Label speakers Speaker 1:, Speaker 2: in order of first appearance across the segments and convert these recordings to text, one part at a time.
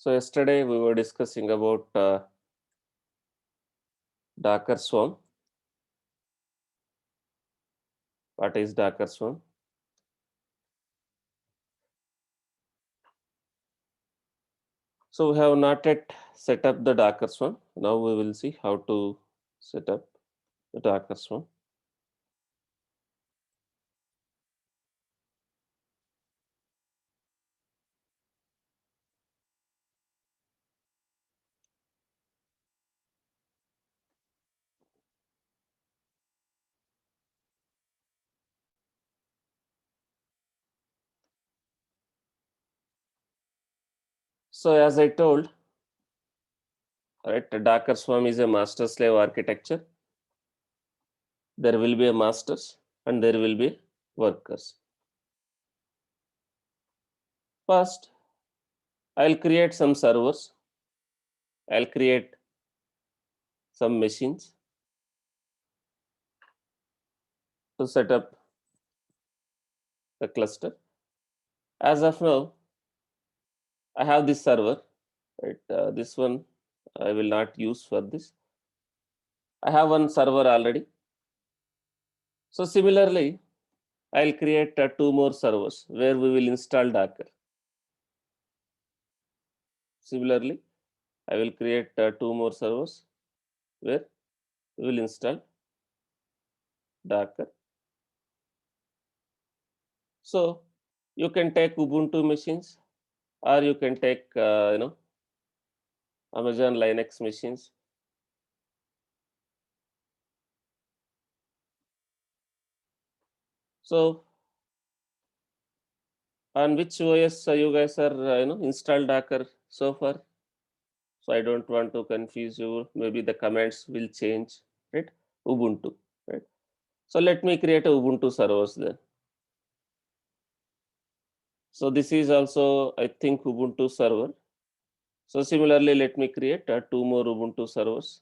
Speaker 1: So yesterday we were discussing about Docker Swarm. What is Docker Swarm? So we have not yet set up the Docker Swarm. Now we will see how to set up the Docker Swarm. So as I told, right, the Docker Swarm is a master-slave architecture. There will be a masters and there will be workers. First, I'll create some servers. I'll create some machines to set up the cluster. As of now, I have this server, right? This one I will not use for this. I have one server already. So similarly, I'll create two more servers where we will install Docker. Similarly, I will create two more servers where we will install Docker. So you can take Ubuntu machines, or you can take Amazon Linux machines. So on which OS you guys are installed Docker so far? So I don't want to confuse you. Maybe the commands will change, right? Ubuntu, right? So let me create a Ubuntu servers then. So this is also, I think, Ubuntu server. So similarly, let me create two more Ubuntu servers.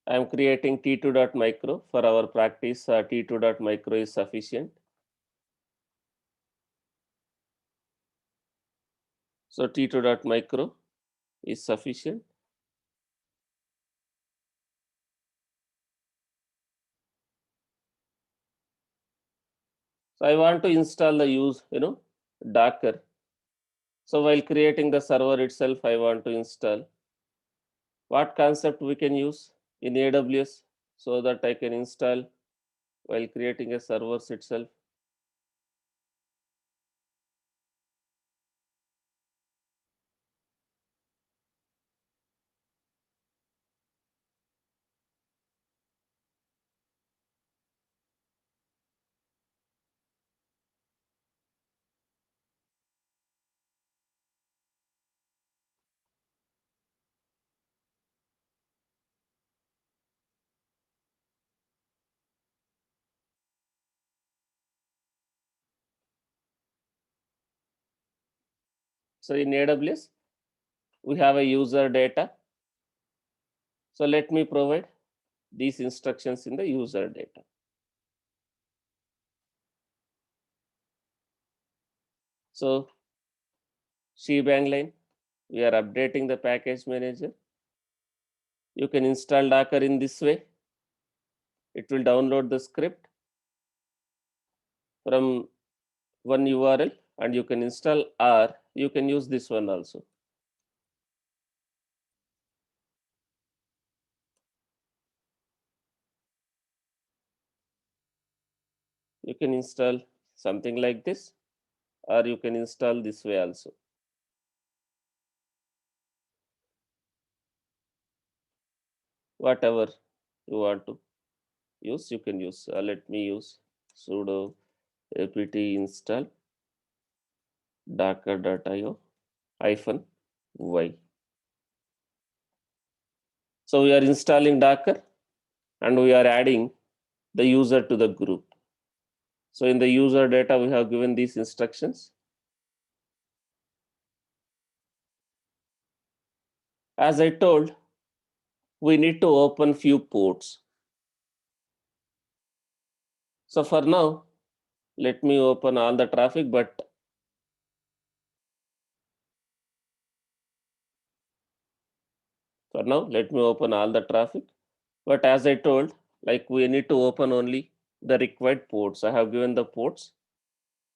Speaker 1: I am creating t2.micro. For our practice, t2.micro is sufficient. So t2.micro is sufficient. So I want to install the Docker. So while creating the server itself, I want to install what concept we can use in AWS so that I can install while creating a servers itself. So in AWS, we have a user data. So let me provide these instructions in the user data. So shebang line, we are updating the package manager. You can install Docker in this way. It will download the script from one URL and you can install, or you can use this one also. You can install something like this, or you can install this way also. Whatever you want to use, you can use. Let me use sudo apt install docker.io -y. So we are installing Docker and we are adding the user to the group. So in the user data, we have given these instructions. As I told, we need to open few ports. So for now, let me open all the traffic, but for now, let me open all the traffic. But as I told, like we need to open only the required ports. I have given the ports,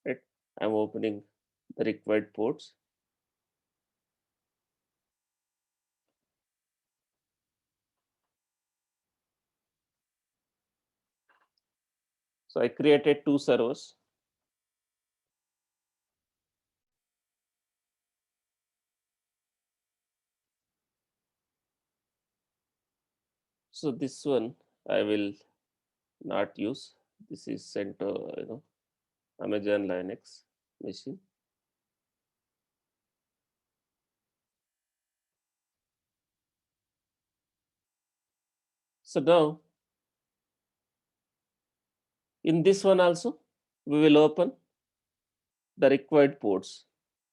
Speaker 1: right? I'm opening the required ports. So I created two servers. So this one I will not use. This is sent to Amazon Linux machine. So now in this one also we will open the required ports,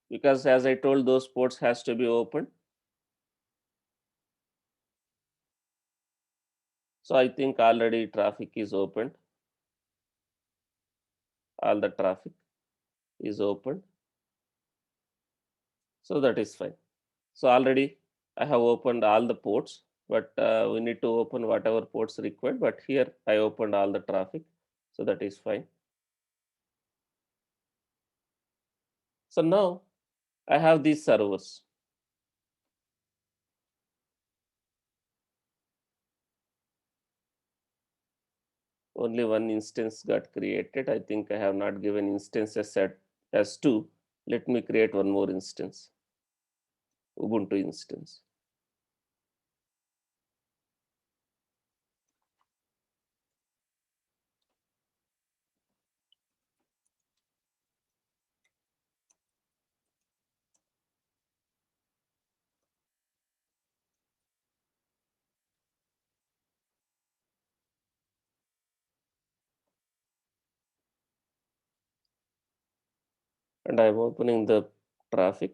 Speaker 1: because as I told, those ports has to be opened. So I think already traffic is opened. All the traffic is opened. So that is fine. So already I have opened all the ports, but we need to open whatever ports required. But here I opened all the traffic. So that is fine. So now I have these servers. Only one instance got created. I think I have not given instances set as two. Let me create one more instance, Ubuntu instance. And I'm opening the traffic.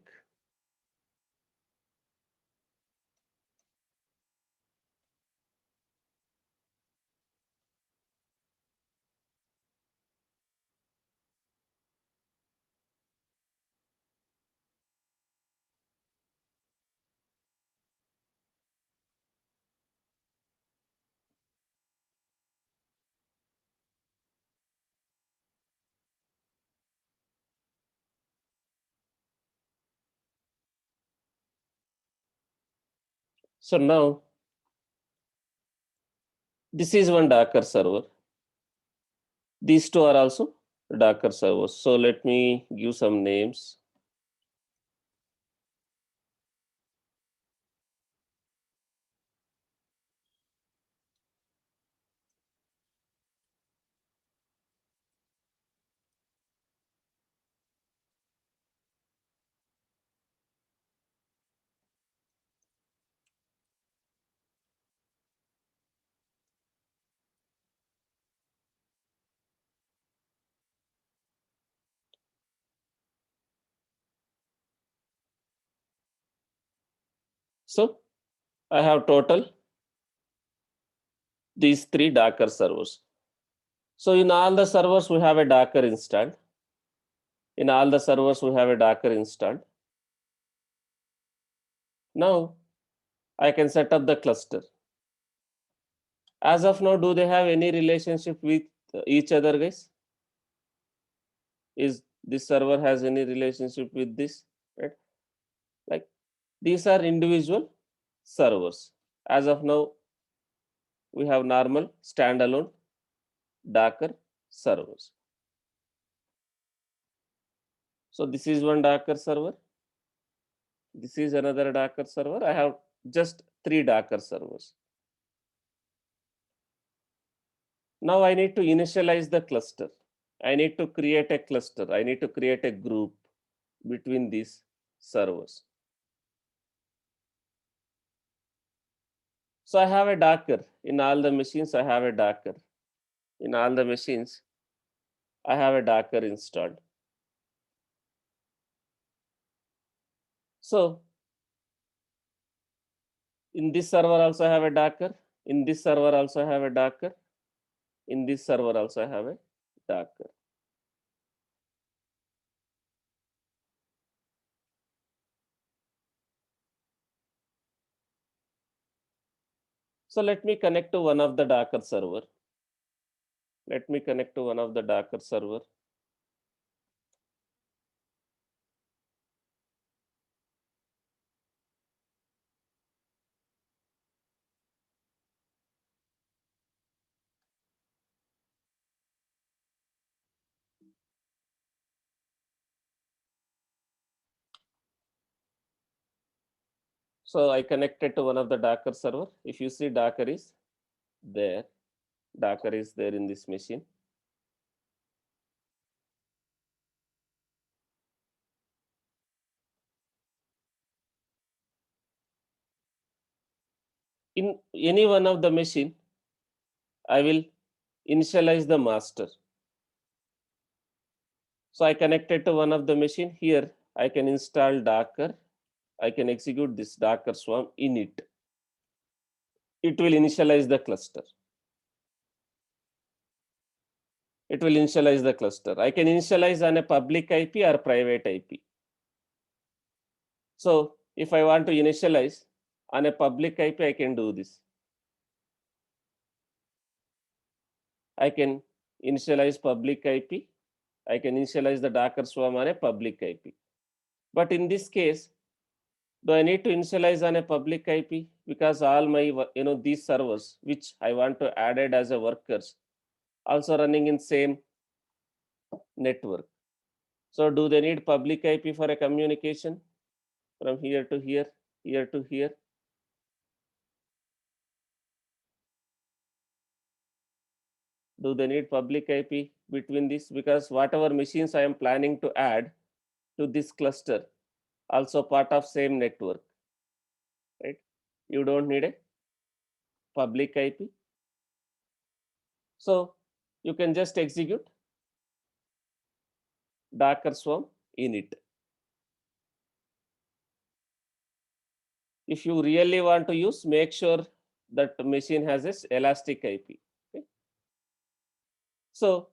Speaker 1: So now this is one Docker server. These two are also Docker servers. So let me give some names. So I have total these three Docker servers. So in all the servers, we have a Docker installed. In all the servers, we have a Docker installed. Now I can set up the cluster. As of now, do they have any relationship with each other, guys? Is this server has any relationship with this? Right? Like these are individual servers. As of now, we have normal standalone Docker servers. So this is one Docker server. This is another Docker server. I have just three Docker servers. Now I need to initialize the cluster. I need to create a cluster. I need to create a group between these servers. So I have a Docker. In all the machines, I have a Docker. In all the machines, I have a Docker installed. So In this server also I have a Docker. In this server also I have a Docker. In this server also I have a Docker. So let me connect to one of the Docker server. Let me connect to one of the Docker server. So I connected to one of the Docker server. If you see Docker is there, Docker is there in this machine. In any one of the machine, I will initialize the master. So I connected to one of the machine. Here I can install Docker. I can execute this Docker swarm init. It will initialize the cluster. It will initialize the cluster. I can initialize on a public IP or private IP. So if I want to initialize on a public IP, I can do this. I can initialize public IP. I can initialize the Docker swarm on a public IP. But in this case, do I need to initialize on a public IP? Because all my these servers which I want to add it as a workers also running in same network. So do they need public IP for a communication from here to here, here to here? Do they need public IP between this? Because whatever machines I am planning to add to this cluster also part of same network, right? You don't need a public IP. So you can just execute Docker swarm init. If you really want to use, make sure that machine has this elastic IP. Okay? So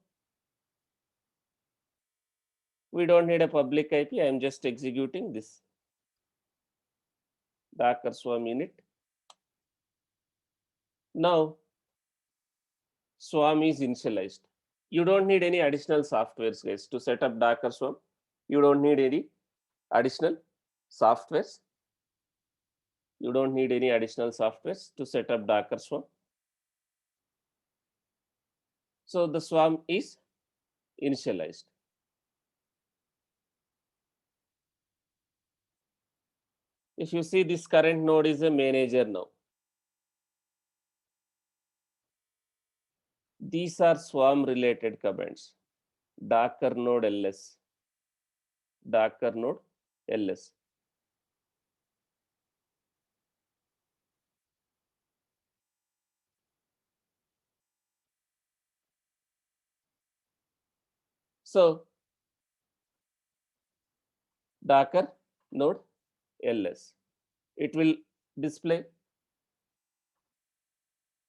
Speaker 1: we don't need a public IP. I am just executing this Docker swarm init. Now swarm is initialized. You don't need any additional softwares, guys, to set up Docker swarm. You don't need any additional softwares. You don't need any additional softwares to set up Docker swarm. So the swarm is initialized. If you see, this current node is a manager now. These are swarm related commands. Docker node ls, Docker node ls. So Docker node ls, it will display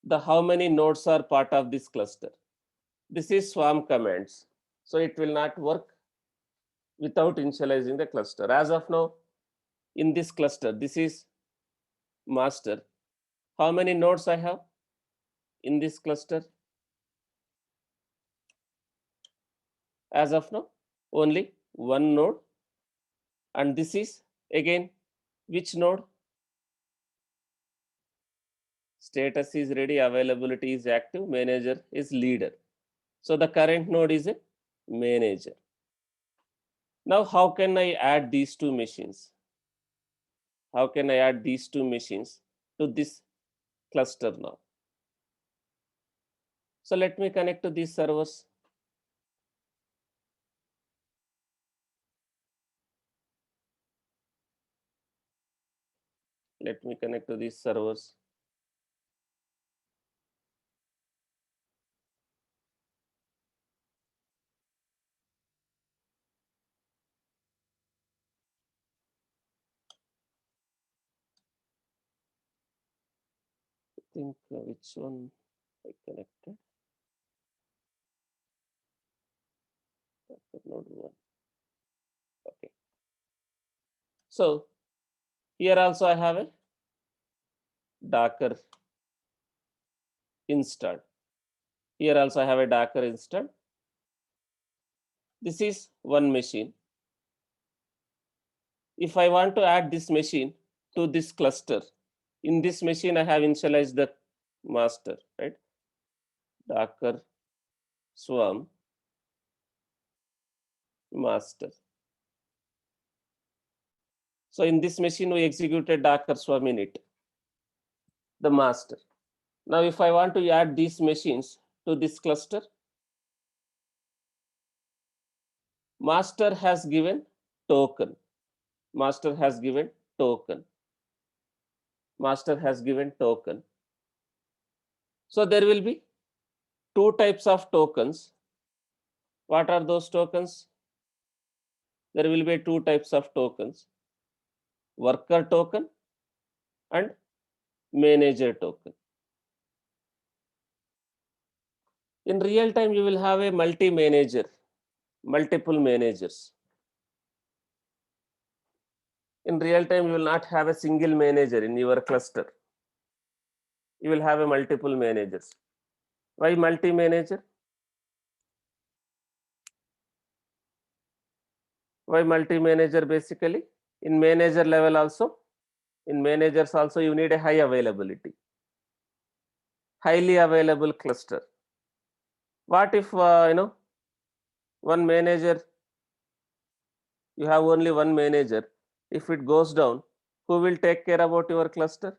Speaker 1: the how many nodes are part of this cluster. This is swarm commands. So it will not work without initializing the cluster. As of now, in this cluster, this is master. How many nodes I have in this cluster? As of now, only one node. And this is again which node? Status is ready, availability is active, manager is leader. So the current node is a manager. Now, how can I add these two machines? How can I add these two machines to this cluster now? So let me connect to these servers. Let me connect to these servers. think which one I connected. Node 1. Okay. So here also I have a Docker installed. Here also I have a Docker installed. This is one machine. If I want to add this machine to this cluster, in this machine I have initialized the master, right? Docker swarm master. So in this machine we executed Docker swarm init, the master. Now if I want to add these machines to this cluster, master has given token. Master has given token. Master has given token. So there will be two types of tokens. What are those tokens? There will be two types of tokens: worker token and manager token. In real time, you will have a multi-manager, multiple managers. In real time, you will not have a single manager in your cluster. You will have a multiple managers. Why multi-manager? Why multi-manager basically? In manager level also, in managers also you need a high availability, highly available cluster. What if one manager, you have only one manager, if it goes down, who will take care about your cluster?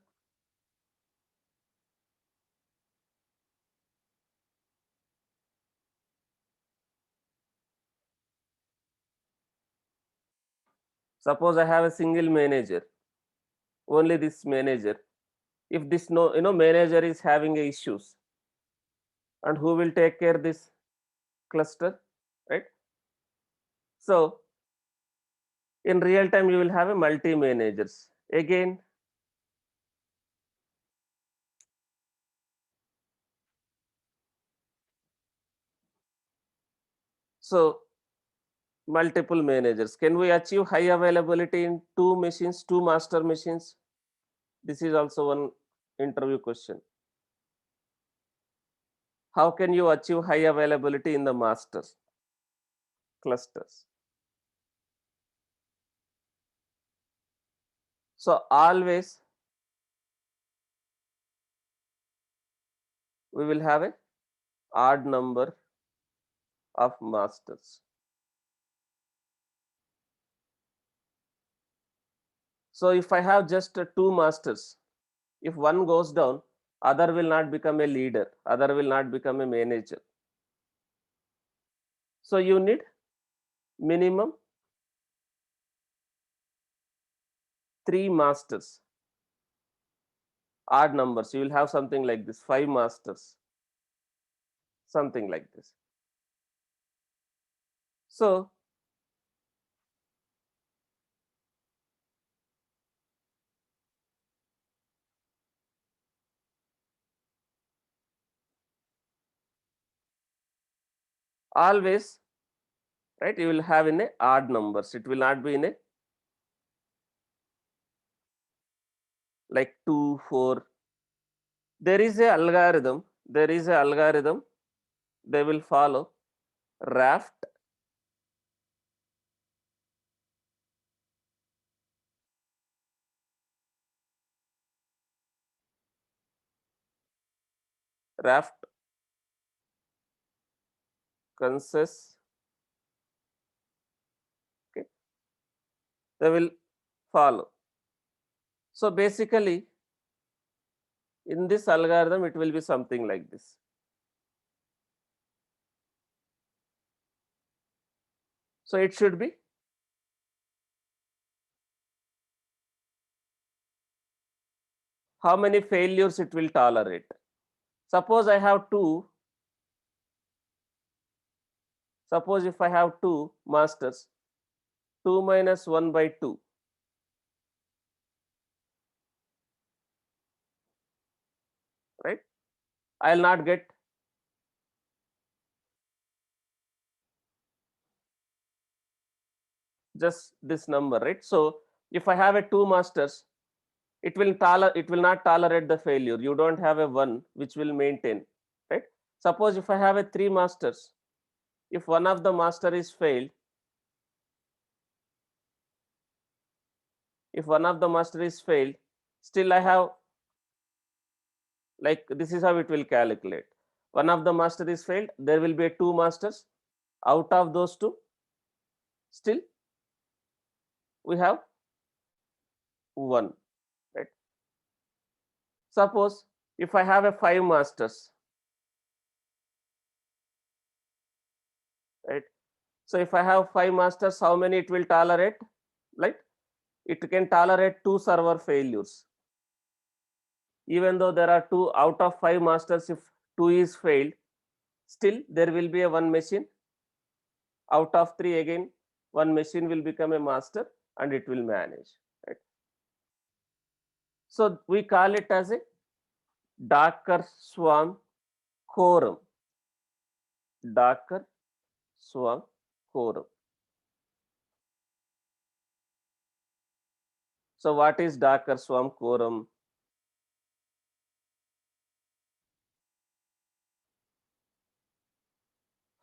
Speaker 1: Suppose I have a single manager, only this manager. If this manager is having issues, and who will take care this cluster, right? So in real time you will have a multi managers. Again, so multiple managers. Can we achieve high availability in two machines, two master machines? This is also one interview question. How can you achieve high availability in the masters clusters? So always we will have a odd number of masters. So if I have just two masters, if one goes down, other will not become a leader, other will not become a manager. So you need minimum 3 masters, odd numbers. You will have something like this, 5 masters, something like this. So always, right, you will have in a odd numbers. It will not be in a like 2, 4. There is a algorithm. There is a algorithm. They will follow raft, raft consensus. Okay, they will follow. So basically, in this algorithm, it will be something like this. So it should be how many failures it will tolerate. Suppose I have two. Suppose if I have two masters, 2 minus 1 by 2. right? I'll not get just this number, right? So if I have a two masters, it will not tolerate the failure. You don't have a one which will maintain, right? Suppose if I have a three masters, if one of the master is failed, if one of the master is failed, still I have, like, this is how it will calculate. One of the master is failed, there will be two masters. Out of those two, still we have one, right? Suppose if I have a five masters, right? So if I have five masters, how many it will tolerate? Like, it can tolerate two server failures. Even though there are two out of five masters, if two is failed, still there will be a one machine. Out of three, again one machine will become a master and it will manage, right? So we call it as a Docker Swarm quorum. Docker Swarm quorum. So what is Docker Swarm quorum?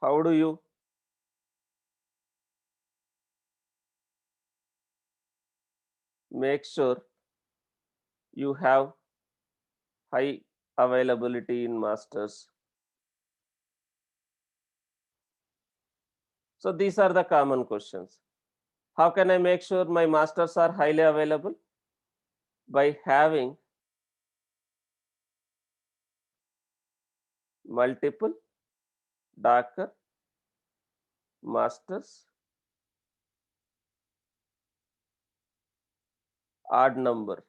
Speaker 1: How do you make sure you have high availability in masters? So these are the common questions. How can I make sure my masters are highly available? By having multiple Docker masters, odd number,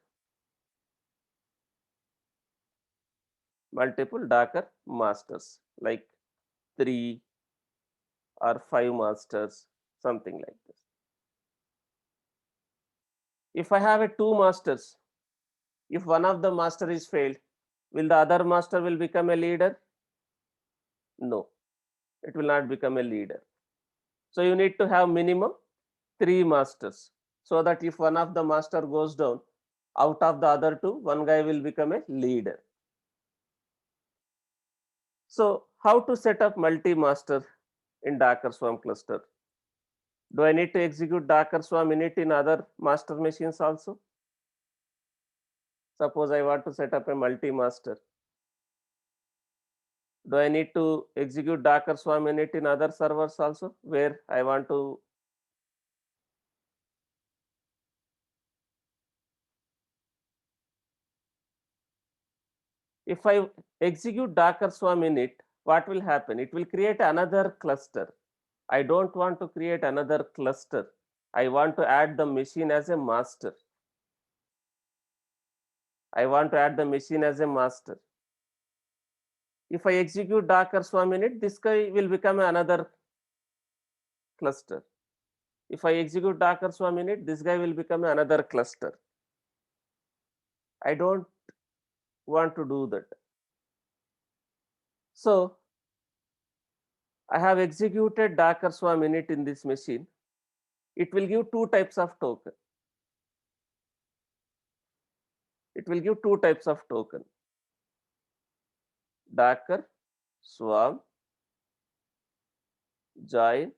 Speaker 1: multiple Docker masters, like 3 or 5 masters, something like this. If I have a two masters, if one of the master is failed, will the other master will become a leader? No, it will not become a leader. So you need to have minimum 3 masters, so that if one of the master goes down, out of the other two, one guy will become a leader. So how to set up multi-master in Docker Swarm cluster? Do I need to execute Docker Swarm init in other master machines also? Suppose I want to set up a multi-master. Do I need to execute Docker Swarm init in other servers also, where I want to? If I execute Docker Swarm init, what will happen? It will create another cluster. I don't want to create another cluster. I want to add the machine as a master. I want to add the machine as a master. If I execute Docker Swarm init, this guy will become another cluster. If I execute Docker Swarm init, this guy will become another cluster. I don't want to do that. So I have executed Docker Swarm init in this machine. It will give two types of token. It will give two types of token. Docker Swarm join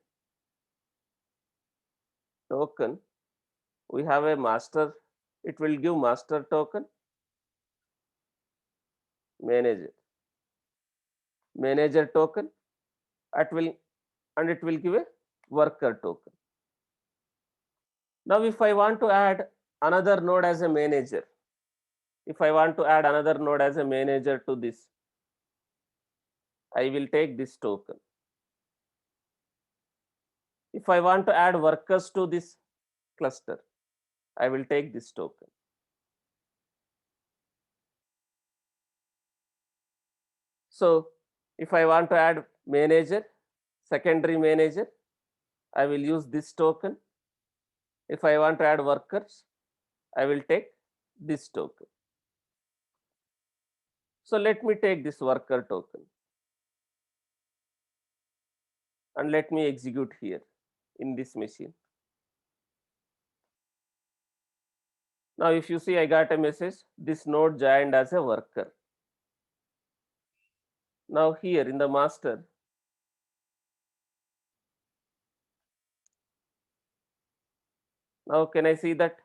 Speaker 1: token. We have a master. It will give master token, manager token. It will give a worker token. Now, if I want to add another node as a manager, if I want to add another node as a manager to this, I will take this token. If I want to add workers to this cluster, I will take this token. So if I want to add manager, secondary manager, I will use this token. If I want to add workers, I will take this token. So let me take this worker token and let me execute here in this machine. Now if you see, I got a message, this node joined as a worker. Now here in the master, now can I see that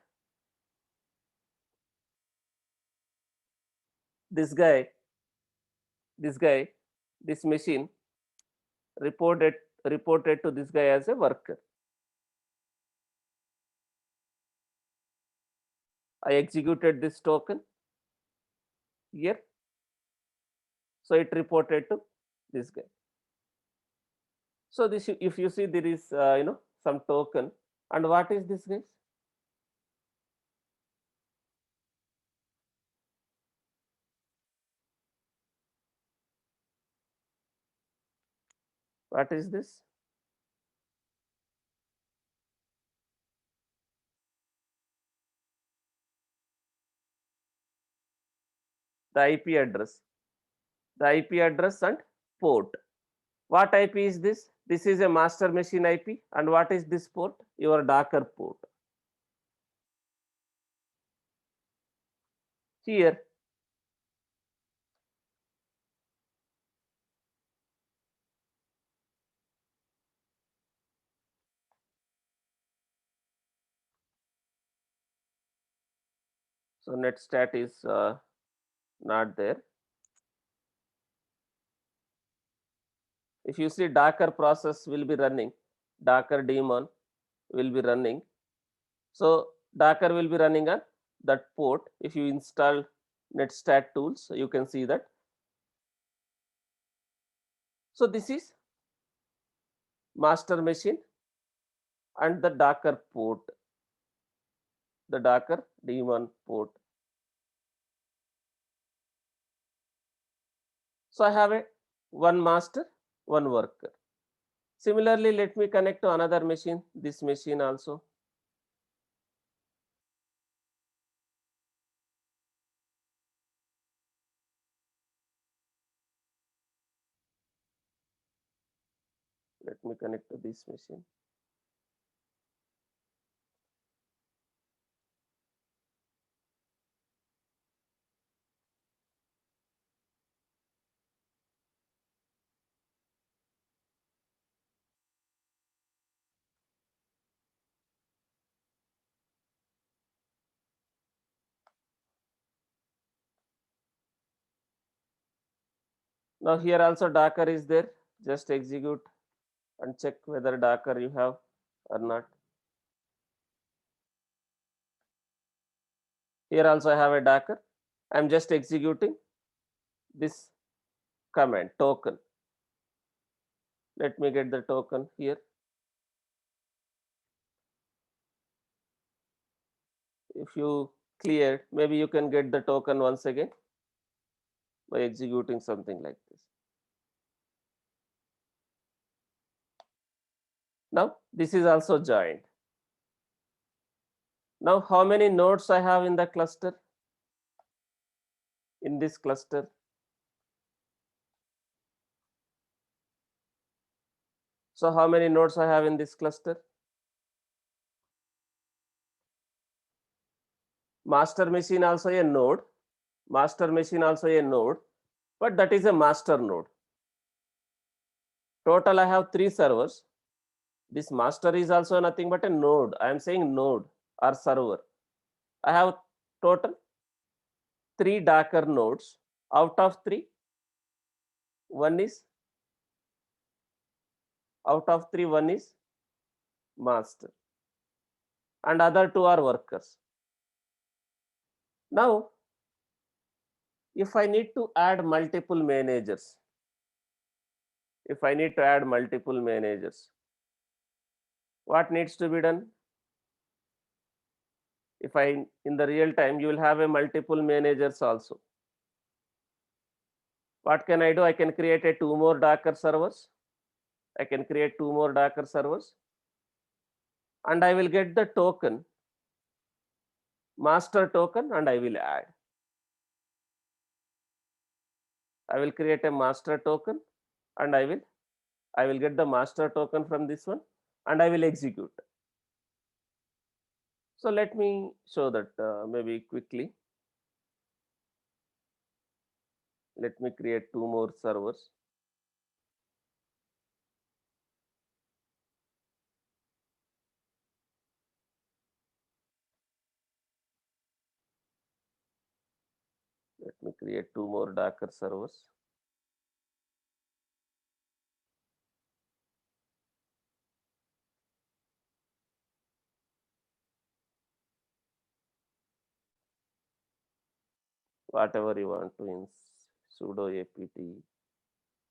Speaker 1: this guy, this guy, this machine reported reported to this guy as a worker. I executed this token here, so it reported to this guy. So this, if you see, there is some token, and what is this, guys? What is this? The IP address, the IP address and port. What IP is this? This is a master machine IP, and what is this port? Your Docker port. Here, so netstat is not there. If you see, Docker process will be running, Docker daemon will be running. So Docker will be running on that port. If you install netstat tools, you can see that. So this is master machine and the Docker port, the Docker daemon port. So I have a one master, one worker. Similarly, let me connect to another machine, this machine also. Let me connect to this machine. Now here also Docker is there. Just execute and check whether Docker you have or not. Here also I have a Docker. I'm just executing this command token. Let me get the token here. If you cleared, maybe you can get the token once again by executing something like this. Now this is also joined. Now how many nodes I have in the cluster? In this cluster, so how many nodes I have in this cluster? Master machine also a node, master machine also a node, but that is a master node. Total I have 3 servers. This master is also nothing but a node. I am saying node or server. I have total 3 Docker nodes. Out of 3, one is one is master, and other 2 are workers. Now, if I need to add multiple managers, what needs to be done? If I, in the real time, you will have a multiple managers also. What can I do? I can create a 2 more Docker servers. I can create 2 more Docker servers, and I will get the token, master token, and I will add. I will create a master token, and I will get the master token from this one, and I will execute. So let me show that maybe quickly. Let me create two more servers. Let me create two more Docker servers. Whatever you want to sudo apt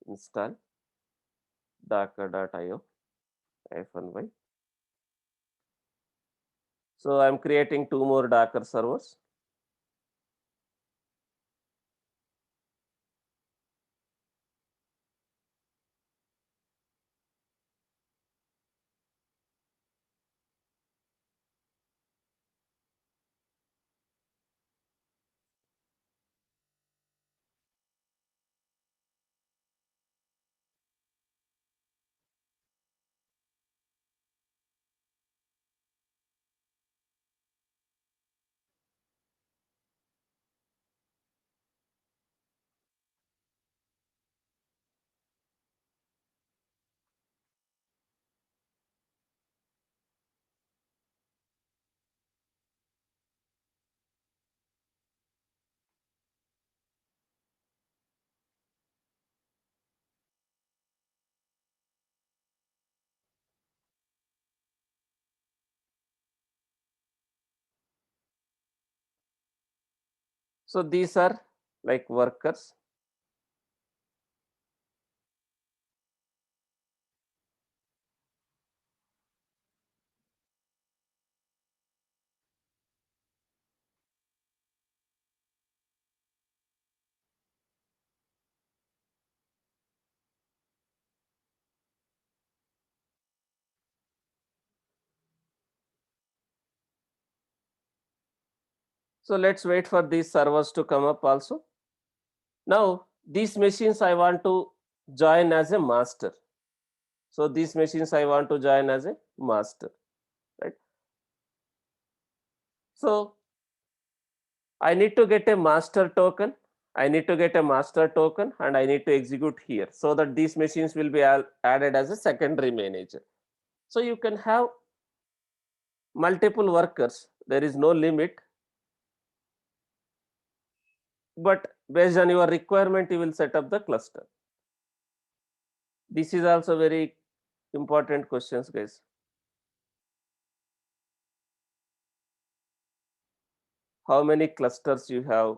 Speaker 1: install docker.io -y. So I'm creating two more Docker servers. So these are like workers. So let's wait for these servers to come up also. Now these machines I want to join as a master. So these machines I want to join as a master, right? So I need to get a master token. I need to get a master token and I need to execute here so that these machines will be added as a secondary manager. So you can have multiple workers. There is no limit, but based on your requirement, you will set up the cluster. This is also very important questions, guys. How many clusters you have?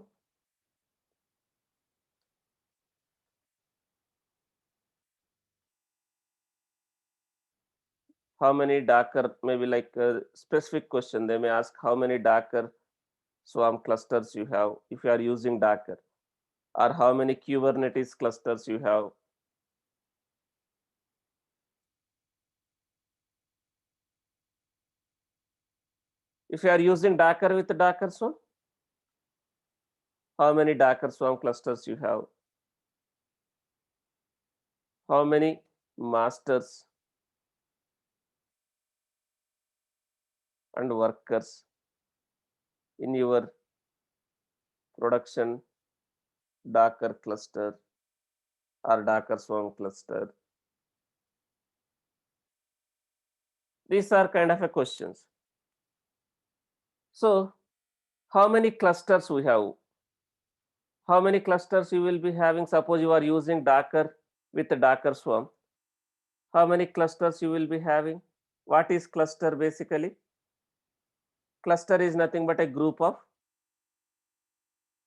Speaker 1: How many Docker, maybe like a specific question, they may ask how many Docker Swarm clusters you have if you are using Docker, or how many Kubernetes clusters you have. If you are using Docker with Docker Swarm, how many Docker Swarm clusters you have? How many masters and workers in your production Docker cluster or Docker Swarm cluster? These are kind of a questions. So how many clusters we have? How many clusters you will be having? Suppose you are using Docker with the Docker Swarm. How many clusters you will be having? What is cluster basically? Cluster is nothing but a group of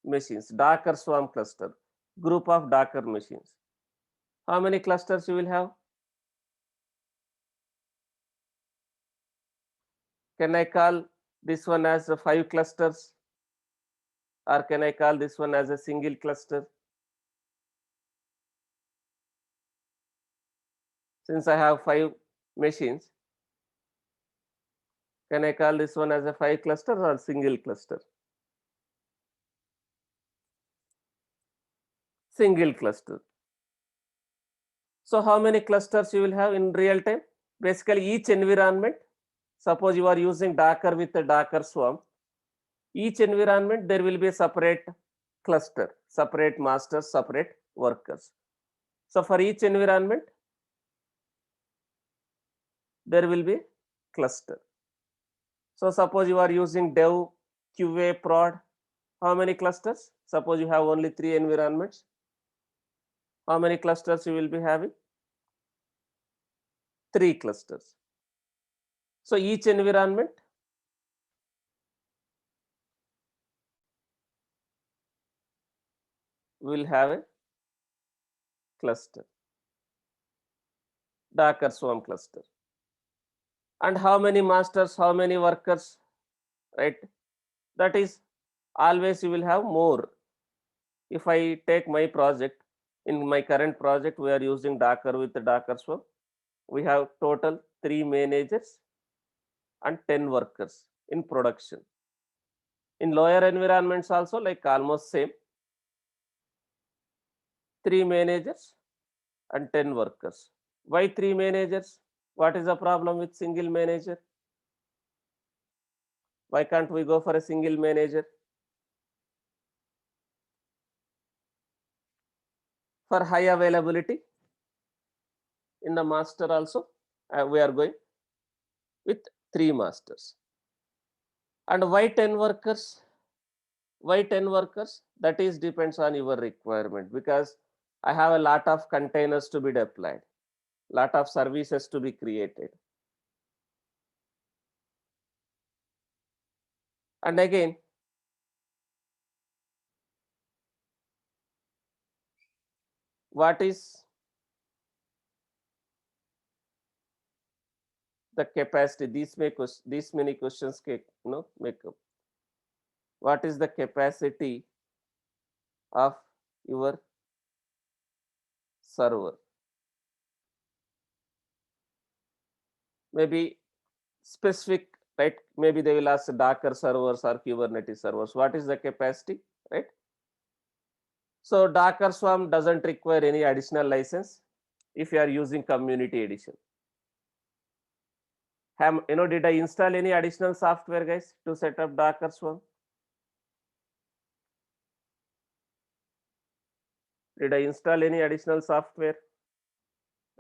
Speaker 1: machines. Docker Swarm cluster, group of Docker machines. How many clusters you will have? Can I call this one as 5 clusters, or can I call this one as a single cluster? Since I have 5 machines, can I call this one as a 5 cluster or single cluster? single cluster. So how many clusters you will have in real time? Basically each environment, suppose you are using Docker with a Docker Swarm, each environment there will be a separate cluster, separate masters, separate workers. So for each environment, there will be cluster. So suppose you are using dev, QA, prod, how many clusters? Suppose you have only 3 environments. How many clusters you will be having? 3 clusters. So each environment will have a cluster, Docker Swarm cluster. And how many masters, how many workers, right? That is always you will have more. If I take my project, in my current project, we are using Docker with the Docker Swarm. We have total 3 managers and 10 workers in production. In lower environments also like almost same, 3 managers and 10 workers. Why 3 managers? What is the problem with single manager? Why can't we go for a single manager? For high availability in the master also, we are going with 3 masters. And why 10 workers? Why 10 workers? That is depends on your requirement, because I have a lot of containers to be deployed, lot of services to be created. And again, what is the capacity? These many questions make up. What is the capacity of your server? Maybe specific, right? Maybe they will ask Docker servers or Kubernetes servers. What is the capacity, right? So Docker Swarm doesn't require any additional license if you are using community edition. Did I install any additional software, guys, to set up Docker Swarm? Did I install any additional software?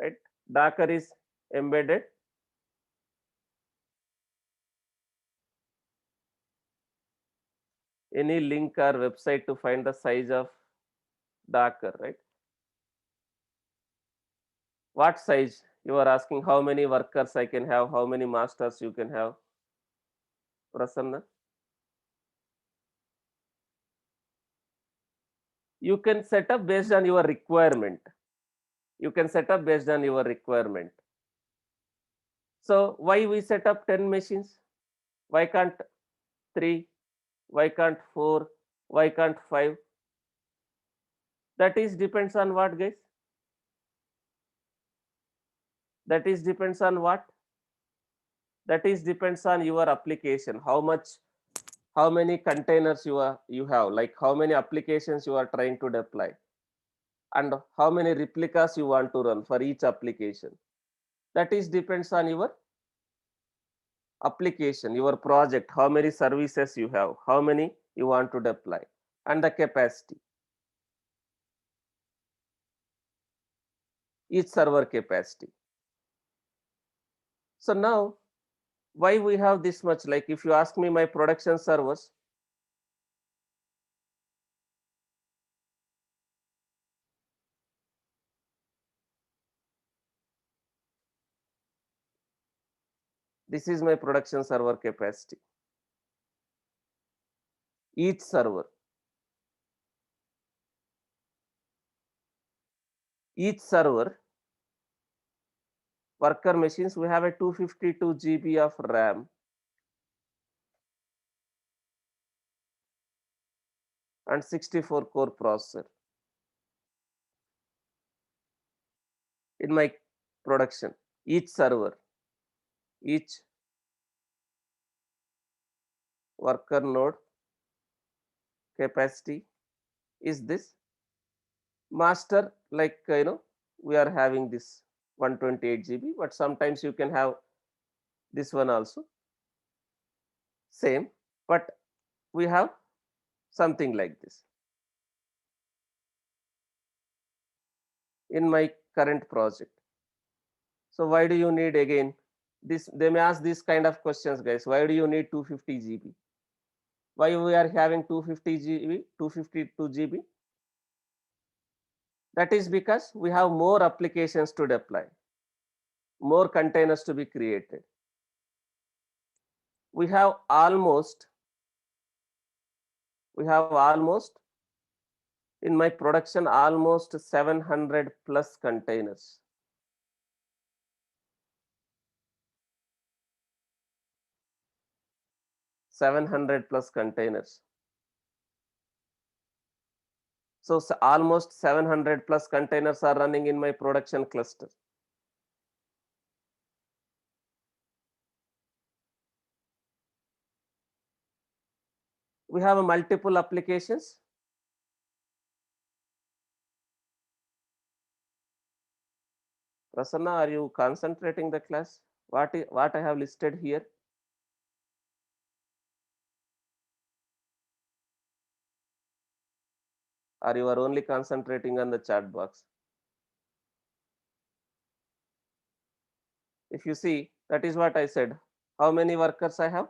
Speaker 1: Right? Docker is embedded. Any link or website to find the size of Docker, right? What size? You are asking how many workers I can have, how many masters you can have. Prasanna? You can set up based on your requirement. You can set up based on your requirement. So why we set up 10 machines? Why can't 3? Why can't 4? Why can't 5? That is depends on what, guys? That is depends on what? That is depends on your application. How many containers you have, like how many applications you are trying to deploy, and how many replicas you want to run for each application. That is depends on your application, your project, how many services you have, how many you want to deploy, and the capacity, each server capacity. So now, why we have this much? Like if you ask me my production servers, this is my production server capacity. Each server, each server worker machines, we have a 252 GB of RAM and 64 core processor in my production. Each server, each worker node capacity is this Master, like we are having this 128 GB, but sometimes you can have this one also same, but we have something like this in my current project. So why do you need again this? They may ask these kind of questions, guys. Why do you need 250 GB? Why we are having 250 GB, 252 GB? That is because we have more applications to deploy, more containers to be created. We have almost, we have almost in my production almost 700 plus containers. 700 plus containers. So almost 700 plus containers are running in my production cluster. We have multiple applications. Prasanna, are you concentrating the class? What I have listed here? Or you are only concentrating on the chat box? If you see, that is what I said. How many workers I have?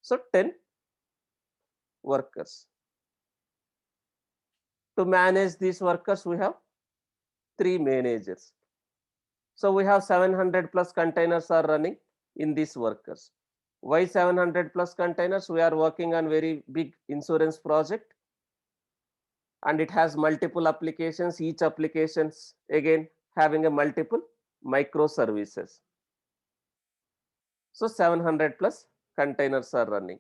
Speaker 1: So 10 workers. To manage these workers, we have 3 managers. So we have 700 plus containers are running in these workers. Why 700 plus containers? We are working on very big insurance project and it has multiple applications. Each applications again having a multiple microservices. So 700 plus containers are running.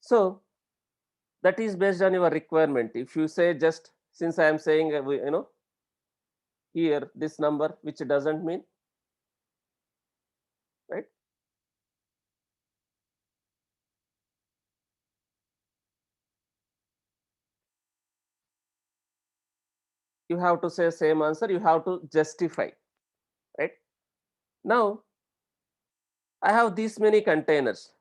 Speaker 1: So that is based on your requirement. If you say just since I am saying here this number, which doesn't mean, right? You have to say same answer. You have to justify, right? Now I have these many containers.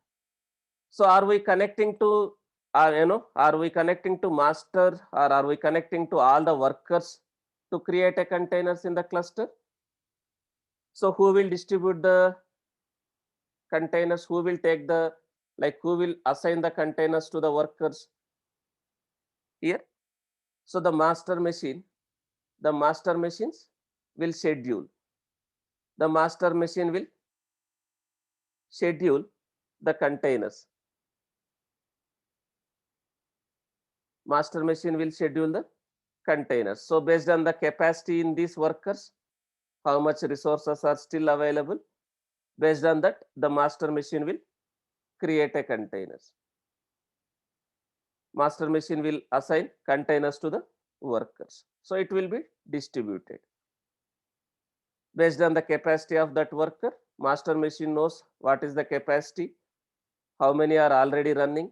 Speaker 1: So are we connecting to, are we connecting to master or are we connecting to all the workers to create a containers in the cluster? So who will distribute the containers? Who will take the, like who will assign the containers to the workers here? So the master machines will schedule. The master machine will schedule the containers. Master machine will schedule the containers. So based on the capacity in these workers, how much resources are still available, based on that the master machine will create a containers. Master machine will assign containers to the workers. So it will be distributed. Based on the capacity of that worker, master machine knows what is the capacity, how many are already running,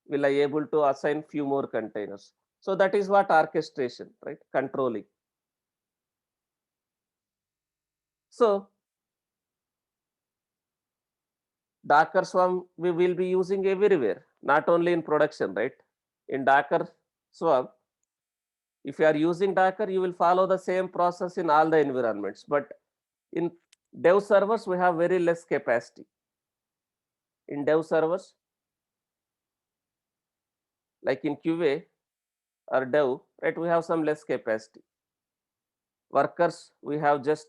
Speaker 1: will I able to assign few more containers. So that is what orchestration, right? Controlling. So Docker Swarm we will be using everywhere, not only in production, right? In Docker Swarm, if you are using Docker, you will follow the same process in all the environments. But in dev servers, we have very less capacity. In dev servers, like in QA or dev, right, we have some less capacity. Workers, we have just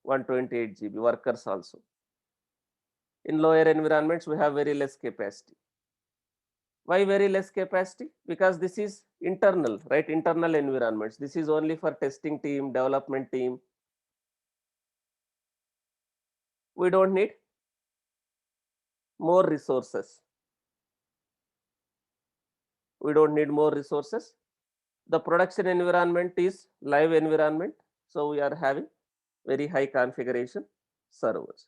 Speaker 1: 128 GB workers also. In lower environments, we have very less capacity. Why very less capacity? Because this is internal, right? Internal environments. This is only for testing team, development team. We don't need more resources. We don't need more resources. The production environment is live environment. So we are having very high configuration servers.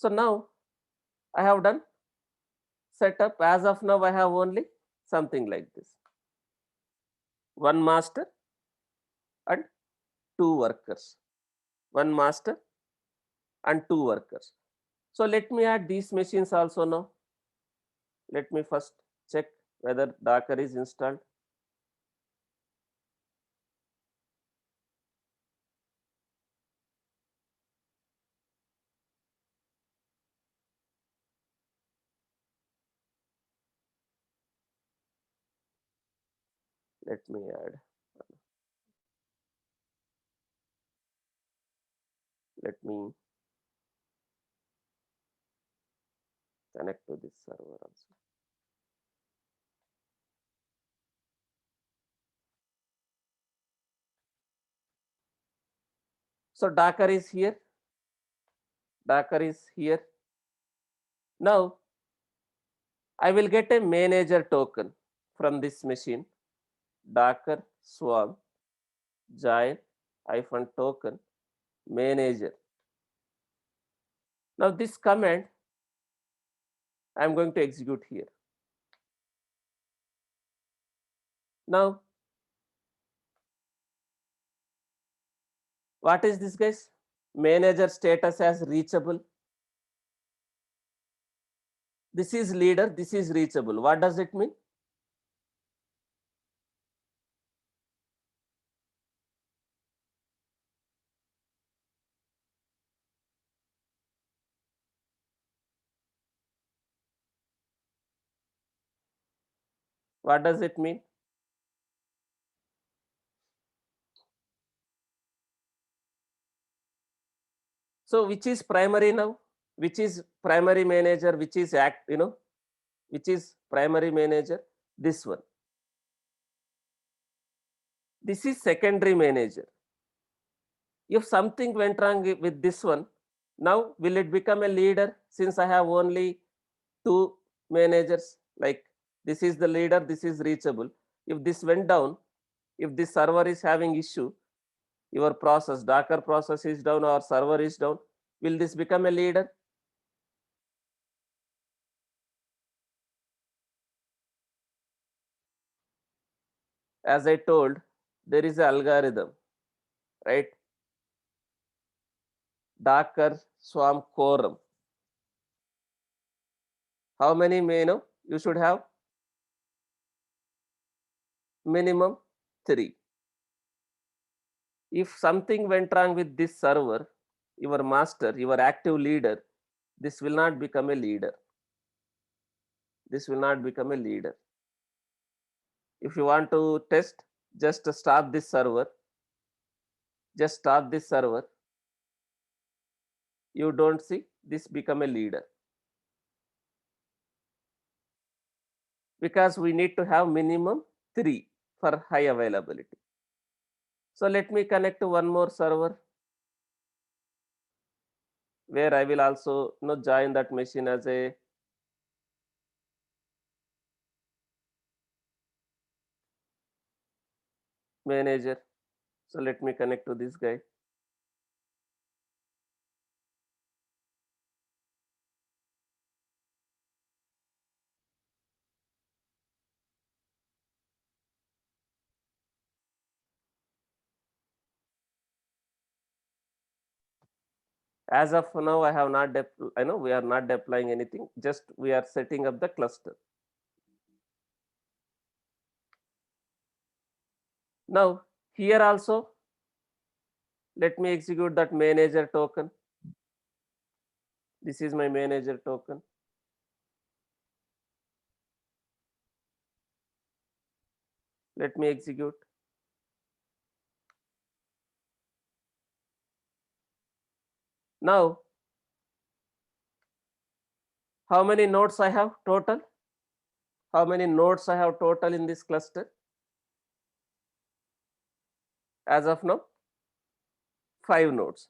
Speaker 1: So now I have done setup. As of now, I have only something like this: one master and two workers. One master and two workers. So let me add these machines also now. Let me first check whether Docker is installed. Let me add. Let me connect to this server also. So Docker is here. Docker is here. Now I will get a manager token from this machine. Docker swarm join hyphen token manager. Now this command I am going to execute here. Now what is this, guys? Manager status as reachable. This is leader, this is reachable. What does it mean? What does it mean? So which is primary now? Which is primary manager? Which is which is primary manager? This one. This is secondary manager. If something went wrong with this one, now will it become a leader since I have only two managers? Like this is the leader, this is reachable. If this went down, if this server is having issue, your process, Docker process is down or server is down, will this become a leader? As I told, there is an algorithm, right? Docker swarm quorum. How many you should have? Minimum 3. If something went wrong with this server, your master, your active leader, this will not become a leader. This will not become a leader. If you want to test, just stop this server. Just stop this server. You don't see this become a leader. Because we need to have minimum 3 for high availability. So let me connect to one more server where I will also join that machine as a manager. So let me connect to this guy. As of now, I have not we are not deploying anything. Just we are setting up the cluster. Now here also, let me execute that manager token. This is my manager token. Let me execute. Now, how many nodes I have total? How many nodes I have total in this cluster? As of now, 5 nodes.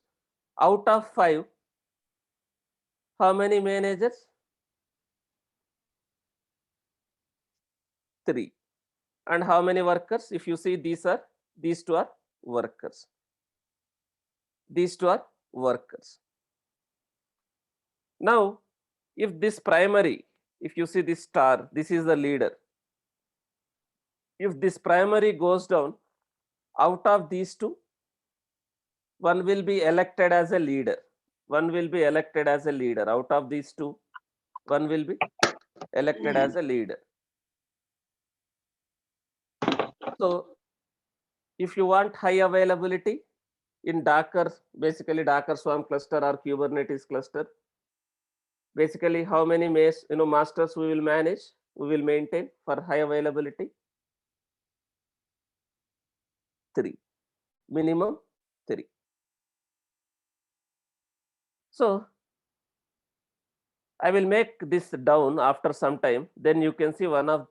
Speaker 1: Out of 5, how many managers? 3. And how many workers? If you see, these two are workers. These two are workers. Now, if this primary, if you see this star, this is the leader. If this primary goes down, out of these two, one will be elected as a leader. One will be elected as a leader. Out of these two, one will be elected as a leader. So, if you want high availability in Docker, basically Docker Swarm cluster or Kubernetes cluster, basically how many masters we will manage, we will maintain for high availability? 3, minimum 3. So I will make this down after some time. Then you can see one of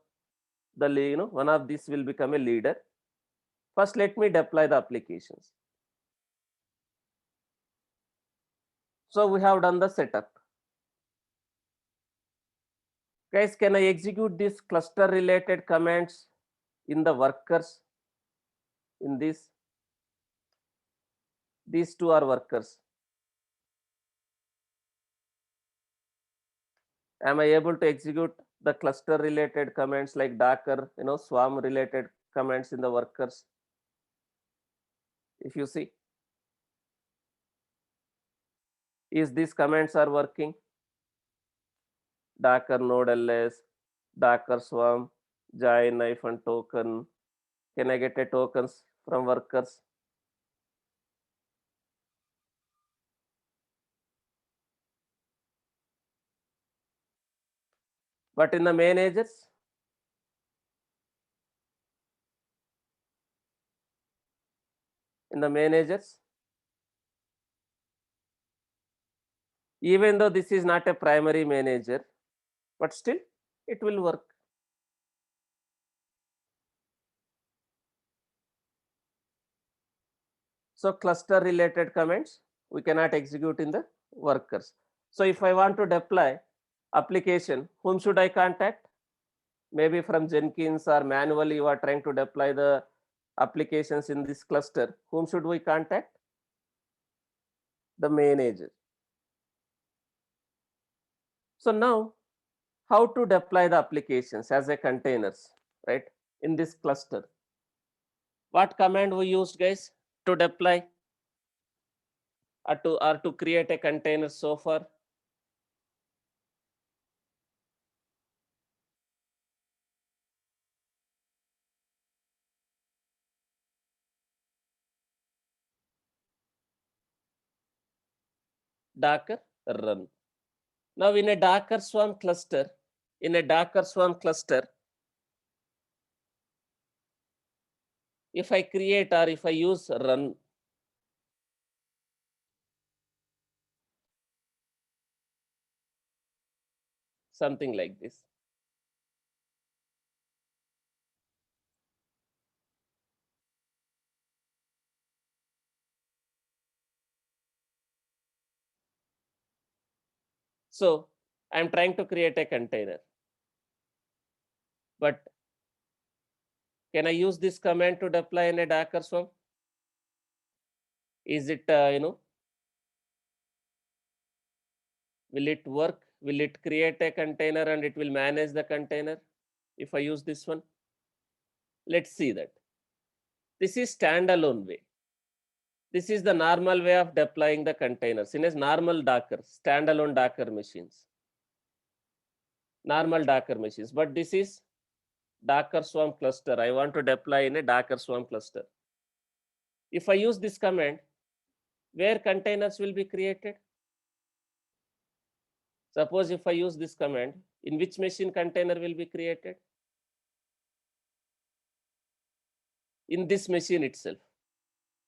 Speaker 1: the one of these will become a leader. First, let me deploy the applications. So we have done the setup. Guys, can I execute these cluster related commands in the workers? In this, these two are workers. Am I able to execute the cluster related commands like Docker, Swarm related commands in the workers? If you see, is these commands are working? Docker node ls, Docker Swarm, join token. Can I get a tokens from workers? But in the managers, even though this is not a primary manager, but still it will work. So cluster related commands we cannot execute in the workers. So if I want to deploy application, whom should I contact? Maybe from Jenkins or manually you are trying to deploy the applications in this cluster. Whom should we contact? The manager. So now how to deploy the applications as a containers, right? In this cluster. What command we used, guys, to deploy or to create a container so far? Docker run. Now in a Docker Swarm cluster, if I create or if I use run, something like this. So I'm trying to create a container, but can I use this command to deploy in a Docker Swarm? Is it, will it work? Will it create a container and it will manage the container if I use this one? Let's see that. This is standalone way. This is the normal way of deploying the containers in a normal Docker, standalone Docker machines. Normal Docker machines, but this is Docker Swarm cluster. I want to deploy in a Docker Swarm cluster. If I use this command, where containers will be created? Suppose if I use this command, in which machine container will be created? In this machine itself.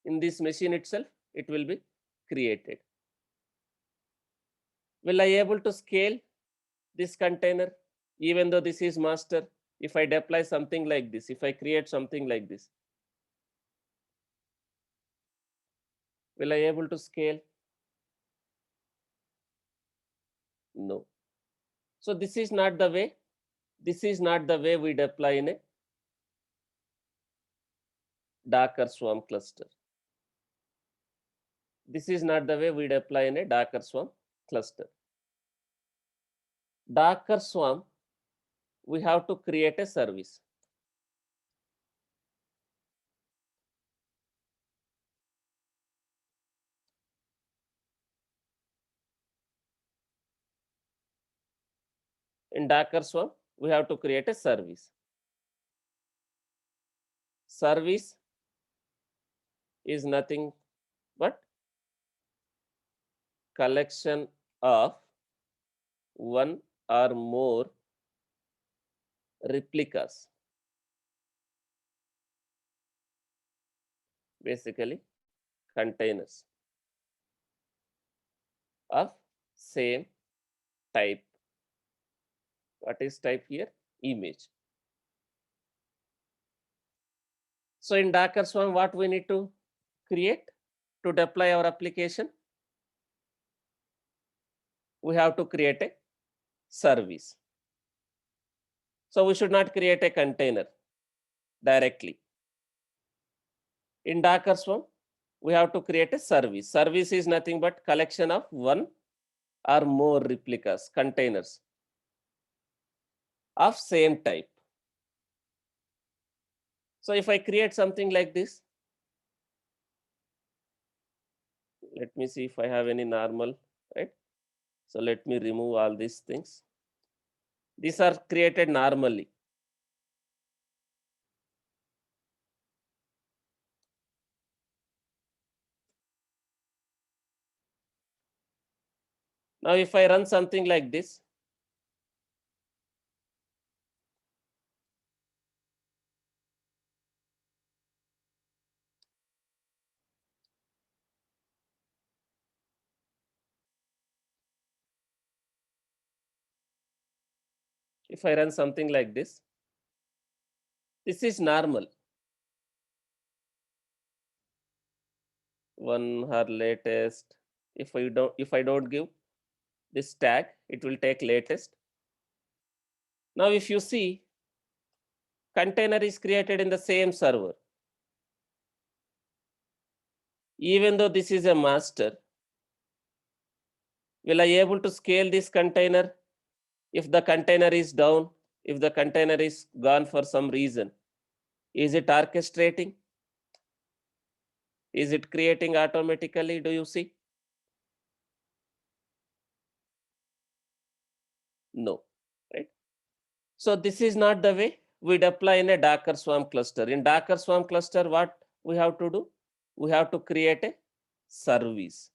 Speaker 1: In this machine itself, it will be created. Will I able to scale this container even though this is master? If I deploy something like this, if I create something like this, will I able to scale? No. So this is not the way. This is not the way we deploy in a Docker Swarm cluster. This is not the way we deploy in a Docker Swarm cluster. Docker Swarm, we have to create a service. In Docker Swarm, we have to create a service. Service is nothing but collection of one or more replicas, basically containers of same type. What is type here? Image. So in Docker Swarm, what we need to create to deploy our application? We have to create a service. So we should not create a container directly. In Docker Swarm, we have to create a service. Service is nothing but collection of one or more replicas, containers of same type. So if I create something like this, let me see if I have any normal, right? So let me remove all these things. These are created normally. Now if I run something like this, if I run something like this is normal. One or latest. If I don't give this tag, it will take latest. Now if you see, container is created in the same server. Even though this is a master, will I able to scale this container if the container is down, if the container is gone for some reason? Is it orchestrating? Is it creating automatically? Do you see? No, right? So this is not the way we deploy in a Docker Swarm cluster. In Docker Swarm cluster, what we have to do? We have to create a service.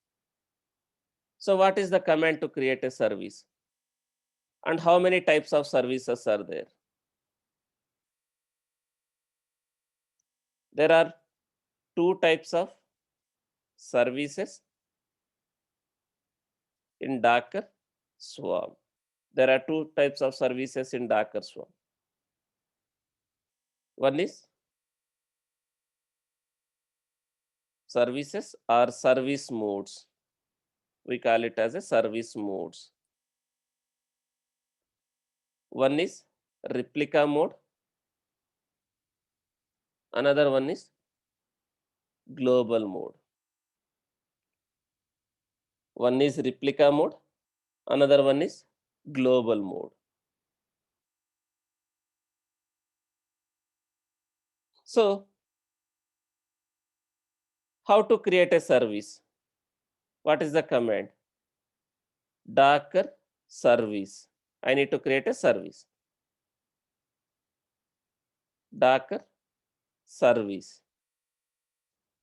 Speaker 1: So what is the command to create a service? And how many types of services are there? There are two types of services in Docker Swarm. There are two types of services in Docker Swarm. One is services or service modes. We call it as a service modes. One is replica mode. Another one is global mode. One is replica mode. Another one is global mode. So, how to create a service? What is the command? Docker service. I need to create a service. Docker service.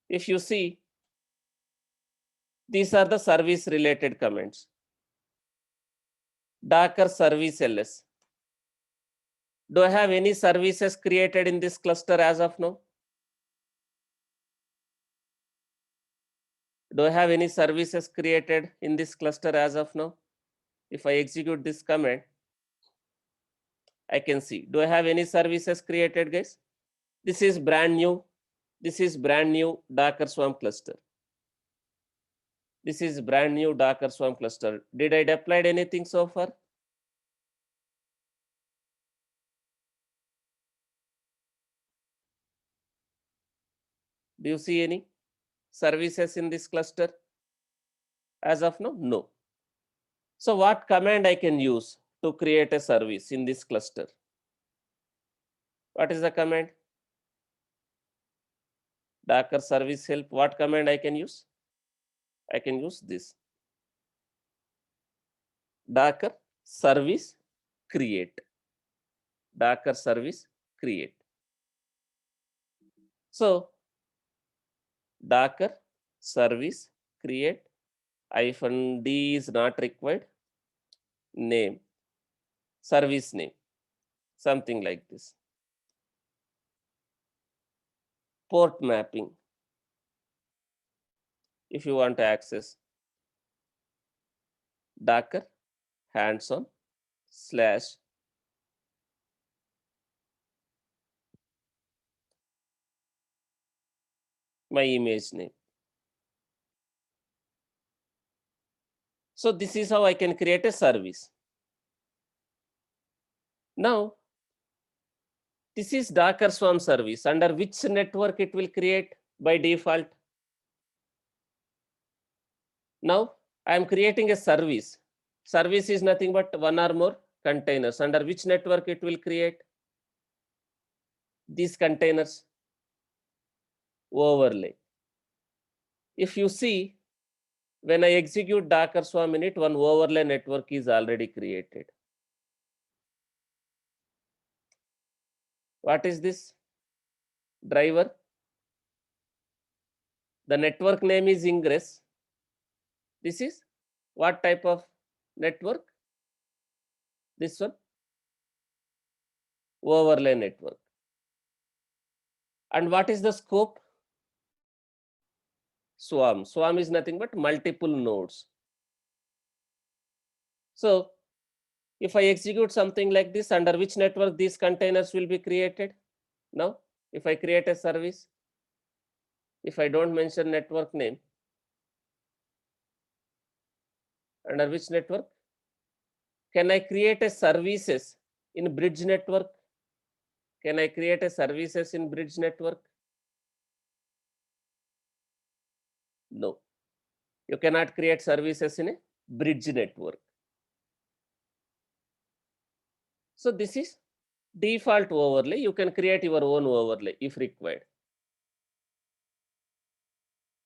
Speaker 1: If you see, these are the service related commands. Docker service ls. Do I have any services created in this cluster as of now? Do I have any services created in this cluster as of now? If I execute this command, I can see. Do I have any services created, guys? This is brand new. This is brand new Docker Swarm cluster. This is brand new Docker Swarm cluster. Did I deploy anything so far? Do you see any services in this cluster? As of now, no. So what command I can use to create a service in this cluster. What is the command? Docker service help. What command I can use? I can use this. Docker service create. Docker service create. So Docker service create -d is not required. Name, service name, something like this. Port mapping, if you want to access. Docker hands-on / my image name. So this is how I can create a service. Now, this is Docker Swarm service. Under which network it will create by default? Now, I am creating a service. Service is nothing but one or more containers. Under which network it will create? These containers. Overlay. If you see, when I execute Docker Swarm init, one overlay network is already created. What is this? Driver. The network name is ingress. This is what type of network? This one, overlay network. And what is the scope? Swarm. Swarm is nothing but multiple nodes. So if I execute something like this, under which network these containers will be created? Now, if I create a service, if I don't mention network name, under which network? Can I create a services in bridge network? Can I create a services in bridge network? No. You cannot create services in a bridge network. So this is default overlay. You can create your own overlay if required.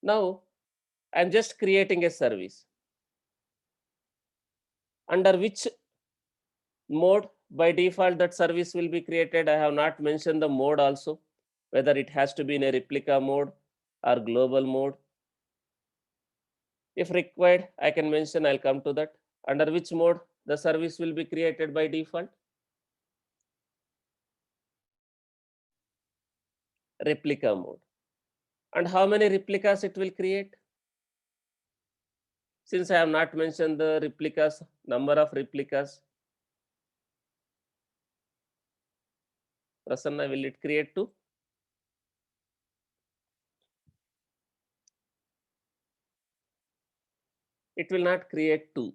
Speaker 1: Now, I'm just creating a service. Under which mode by default that service will be created? I have not mentioned the mode also, whether it has to be in a replica mode or global mode. If required, I can mention, I'll come to that. Under which mode the service will be created by default? Replica mode. And how many replicas it will create? Since I have not mentioned the replicas, number of replicas, Prasanna, will it create 2? It will not create 2.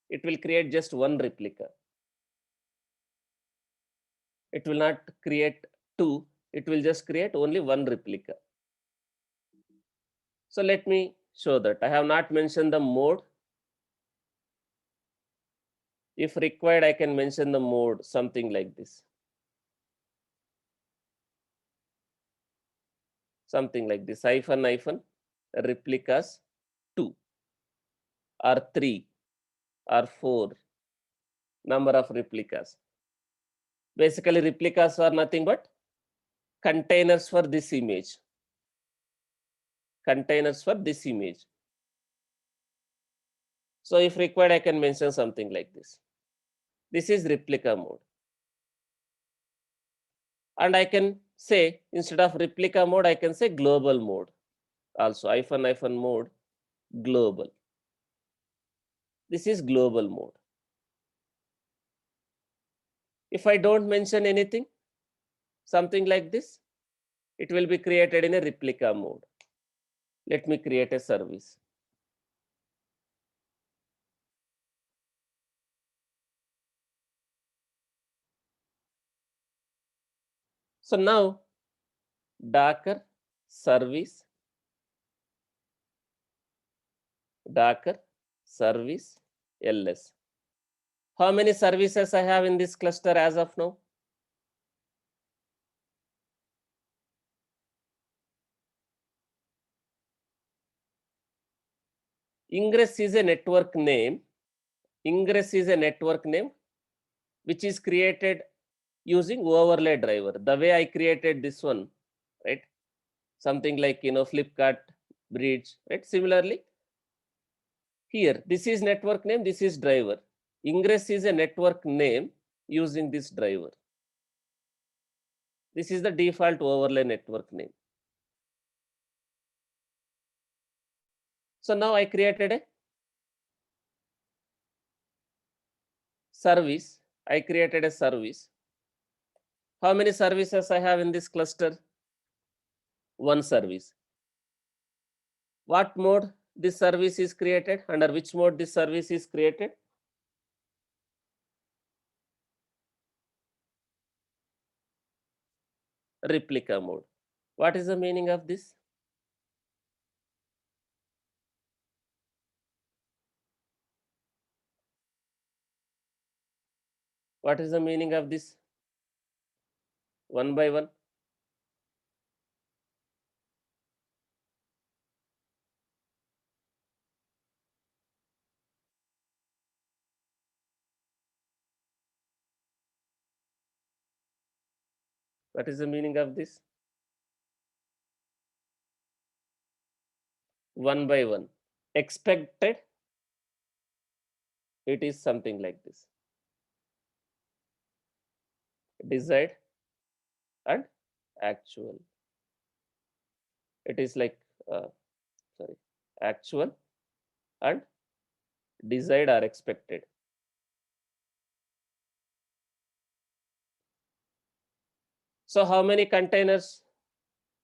Speaker 1: It will create just one replica. It will not create 2. It will just create only one replica. So let me show that. I have not mentioned the mode. If required, I can mention the mode, something like this. Something like this, -, replicas 2 or 3 or 4, number of replicas. Basically, replicas are nothing but containers for this image. Containers for this image. So if required, I can mention something like this. This is replica mode. And I can say, instead of replica mode, I can say global mode. Also, -, mode, global. This is global mode. If I don't mention anything, something like this, it will be created in a replica mode. Let me create a service. So now Docker service ls. How many services I have in this cluster as of now? Ingress is a network name. Ingress is a network name which is created using overlay driver. The way I created this one, right? Something like, Flipkart bridge, right? Similarly, here, this is network name, this is driver. Ingress is a network name using this driver. This is the default overlay network name. So now I created a service. I created a service. How many services I have in this cluster? One service. What mode this service is created? Under which mode this service is created? Replica mode. What is the meaning of this? What is the meaning of this? One by one. What is the meaning of this? One by one. Expected, it is something like this. Desired and actual. It is like, actual and desired are expected. So how many containers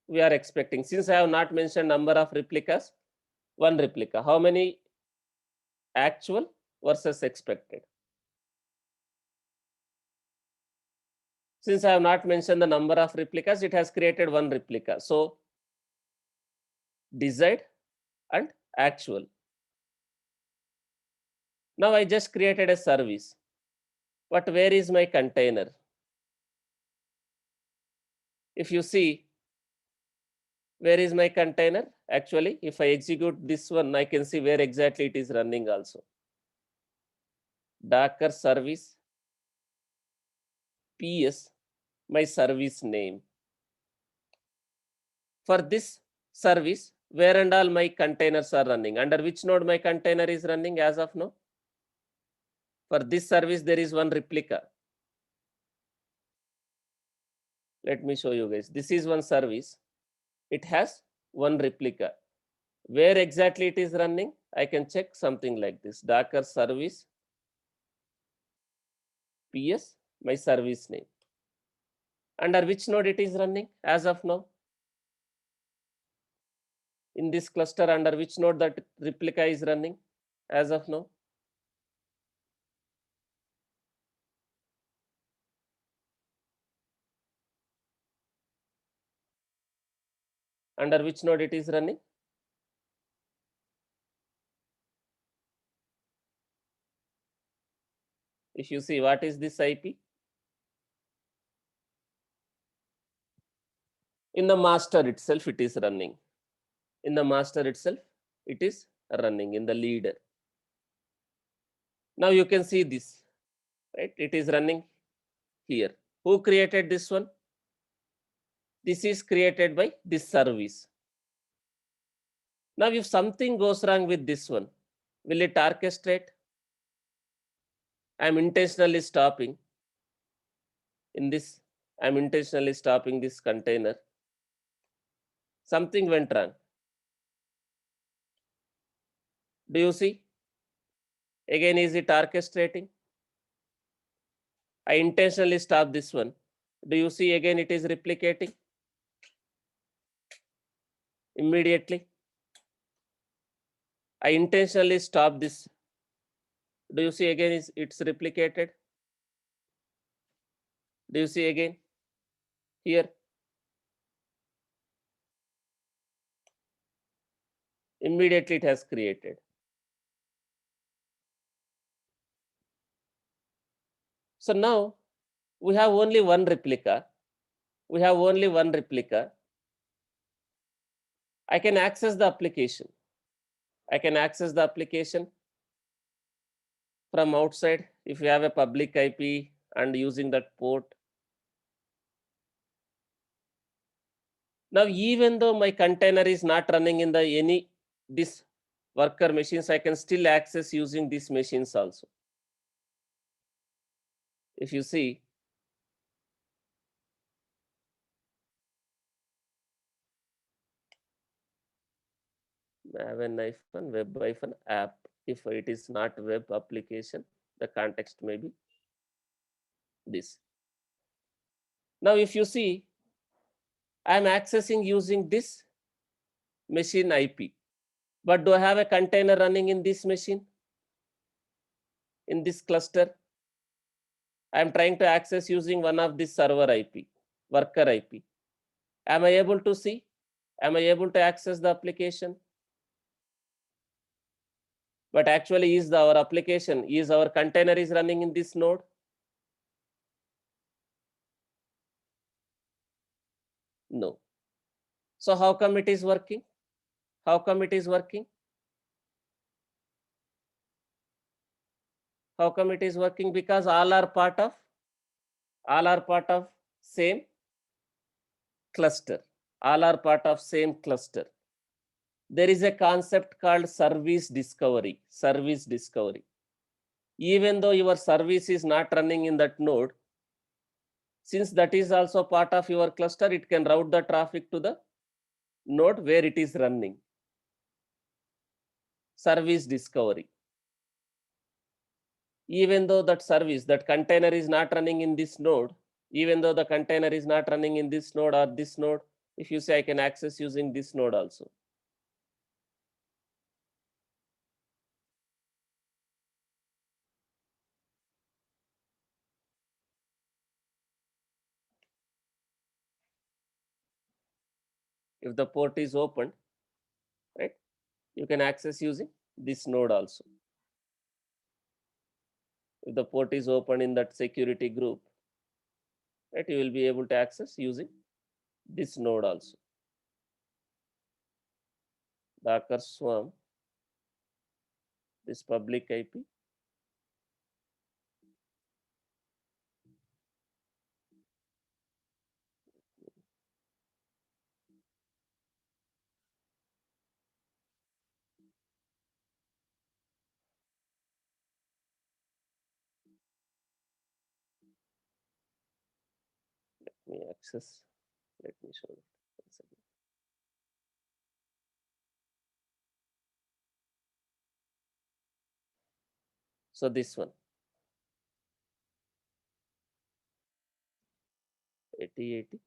Speaker 1: we are expecting? Since I have not mentioned number of replicas, one replica. How many actual versus expected? Since I have not mentioned the number of replicas, it has created one replica. So desired and actual. Now I just created a service. But where is my container? If you see, where is my container? Actually, if I execute this one, I can see where exactly it is running also. Docker service PS, my service name. For this service, where and all my containers are running? Under which node my container is running as of now? For this service, there is one replica. Let me show you guys. This is one service. It has one replica. Where exactly it is running? I can check something like this. Docker service PS, my service name. Under which node it is running as of now? In this cluster, under which node that replica is running as of now? Under which node it is running? If you see, what is this IP? In the master itself, it is running. In the master itself, it is running in the leader. Now you can see this, right? It is running here. Who created this one? This is created by this service. Now, if something goes wrong with this one, will it orchestrate? I'm intentionally stopping in this. I'm intentionally stopping this container. Something went wrong. Do you see? Again, is it orchestrating? I intentionally stop this one. Do you see again it is replicating? Immediately. I intentionally stop this. Do you see again it's replicated? Do you see again? Here. Immediately it has created. So now we have only one replica. We have only one replica. I can access the application. I can access the application from outside if you have a public IP and using that port. Now, even though my container is not running in the any this worker machines, I can still access using these machines also. If you see, web app. If it is not web application, the context may be this. Now, if you see, I am accessing using this machine IP. But do I have a container running in this machine? In this cluster? I am trying to access using one of this server IP, worker IP. Am I able to see? Am I able to access the application? But actually, is our application, is our container is running in this node? No. So how come it is working? How come it is working? How come it is working? Because all are part of same cluster. All are part of same cluster. There is a concept called service discovery. Service discovery. Even though your service is not running in that node, since that is also part of your cluster, it can route the traffic to the node where it is running. Service discovery. Even though that service, that container is not running in this node, even though the container is not running in this node or this node, if you say I can access using this node also. If the port is open, right, you can access using this node also. If the port is open in that security group, right, you will be able to access using this node also. Docker Swarm, this public IP. Let me access. Let me show it. Once again. So this one, 8080.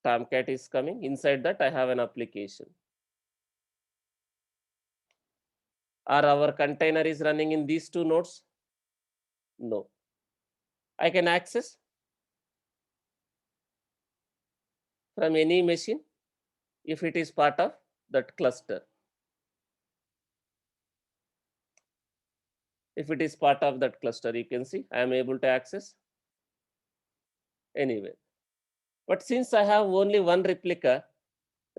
Speaker 1: Tomcat is coming. Inside that, I have an application. Are our container is running in these two nodes? No. I can access from any machine if it is part of that cluster. If it is part of that cluster, you can see I am able to access anywhere. But since I have only one replica,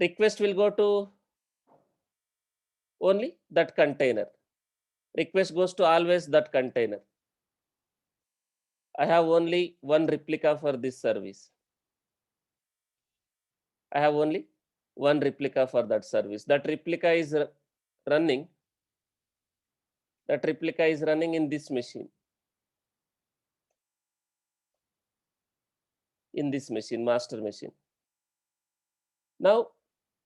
Speaker 1: request will go to only that container. Request goes to always that container. I have only one replica for this service. I have only one replica for that service. That replica is running. That replica is running in this machine. In this machine, master machine. Now,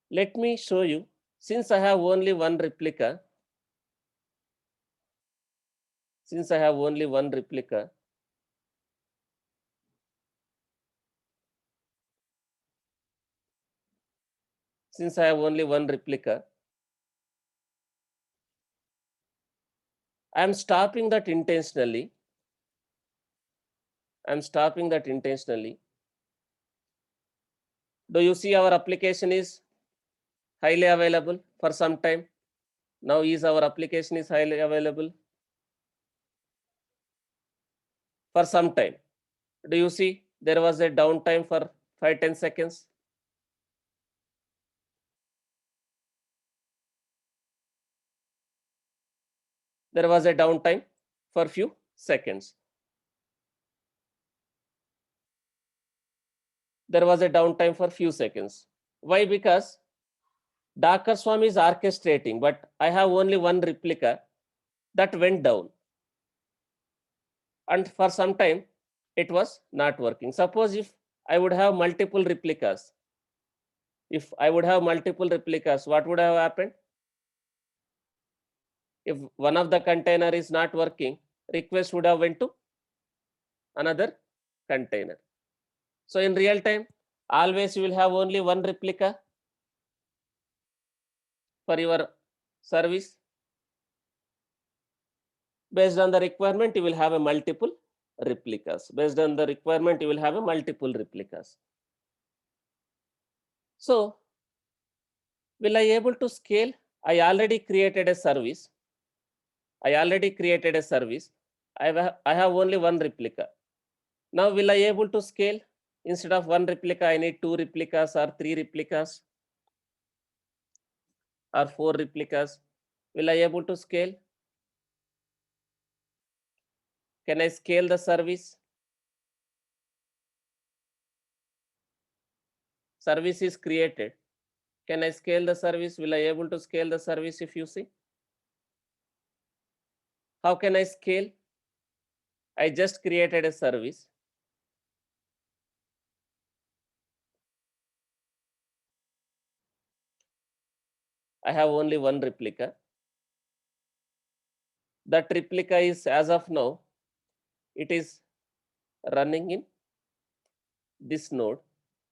Speaker 1: let me show you, since I have only one replica, since I have only one replica, since I have only one replica, I am stopping that intentionally. I am stopping that intentionally. Do you see our application is highly available for some time? Now is our application is highly available. for some time. Do you see there was a downtime for 5-10 seconds? There was a downtime for few seconds. There was a downtime for few seconds. Why? Because Docker Swarm is orchestrating, but I have only one replica that went down. And for some time, it was not working. Suppose if I would have multiple replicas, what would have happened? If one of the container is not working, request would have went to another container. So in real time, always you will have only one replica for your service. Based on the requirement, you will have a multiple replicas. Based on the requirement, you will have a multiple replicas. So will I able to scale? I already created a service. I have only one replica. Now will I able to scale? Instead of one replica, I need 2 replicas or 3 replicas or 4 replicas. Will I able to scale? Can I scale the service? Service is created. Can I scale the service? Will I able to scale the service if you see? How can I scale? I just created a service. I have only one replica. That replica is, as of now, it is running in this node,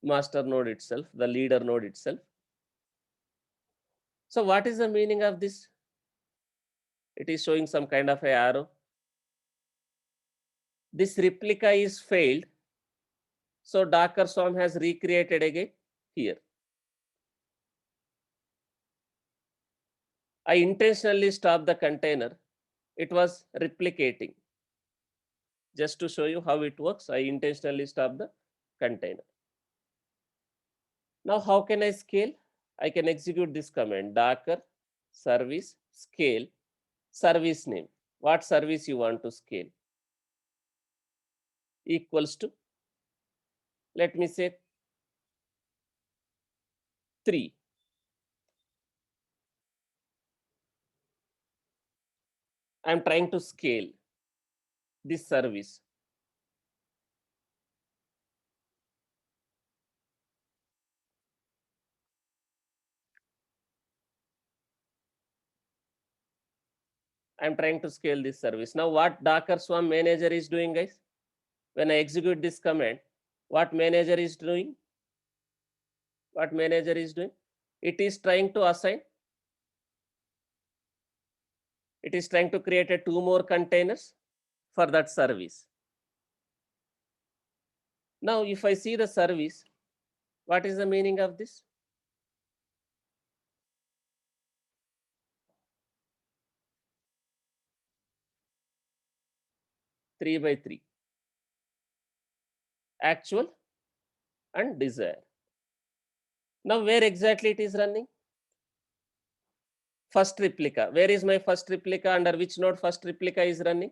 Speaker 1: master node itself, the leader node itself. So what is the meaning of this? It is showing some kind of a arrow. This replica is failed. So Docker Swarm has recreated again here. I intentionally stopped the container. It was replicating. Just to show you how it works, I intentionally stopped the container. Now, how can I scale? I can execute this command, Docker service scale service name. What service you want to scale? Equals to, let me say 3. I'm trying to scale this service. I'm trying to scale this service. Now, what Docker Swarm manager is doing, guys? When I execute this command, what manager is doing? What manager is doing? It is trying to assign. It is trying to create 2 more containers for that service. Now, if I see the service, what is the meaning of this? Three by three. Actual and desire. Now, where exactly it is running? First replica. Where is my first replica? Under which node first replica is running?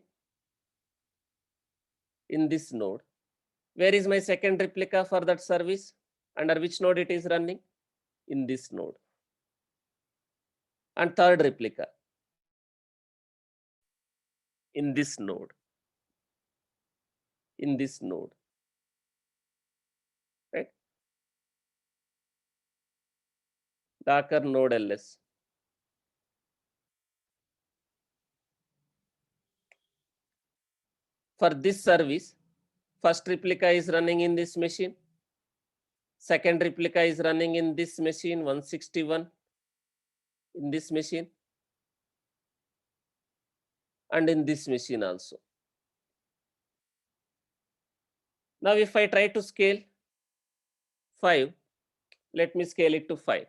Speaker 1: In this node. Where is my second replica for that service? Under which node it is running? In this node. And third replica in this node. In this node. Right? Docker node ls. For this service, first replica is running in this machine. Second replica is running in this machine, 161, in this machine, and in this machine also. Now, if I try to scale 5, let me scale it to 5.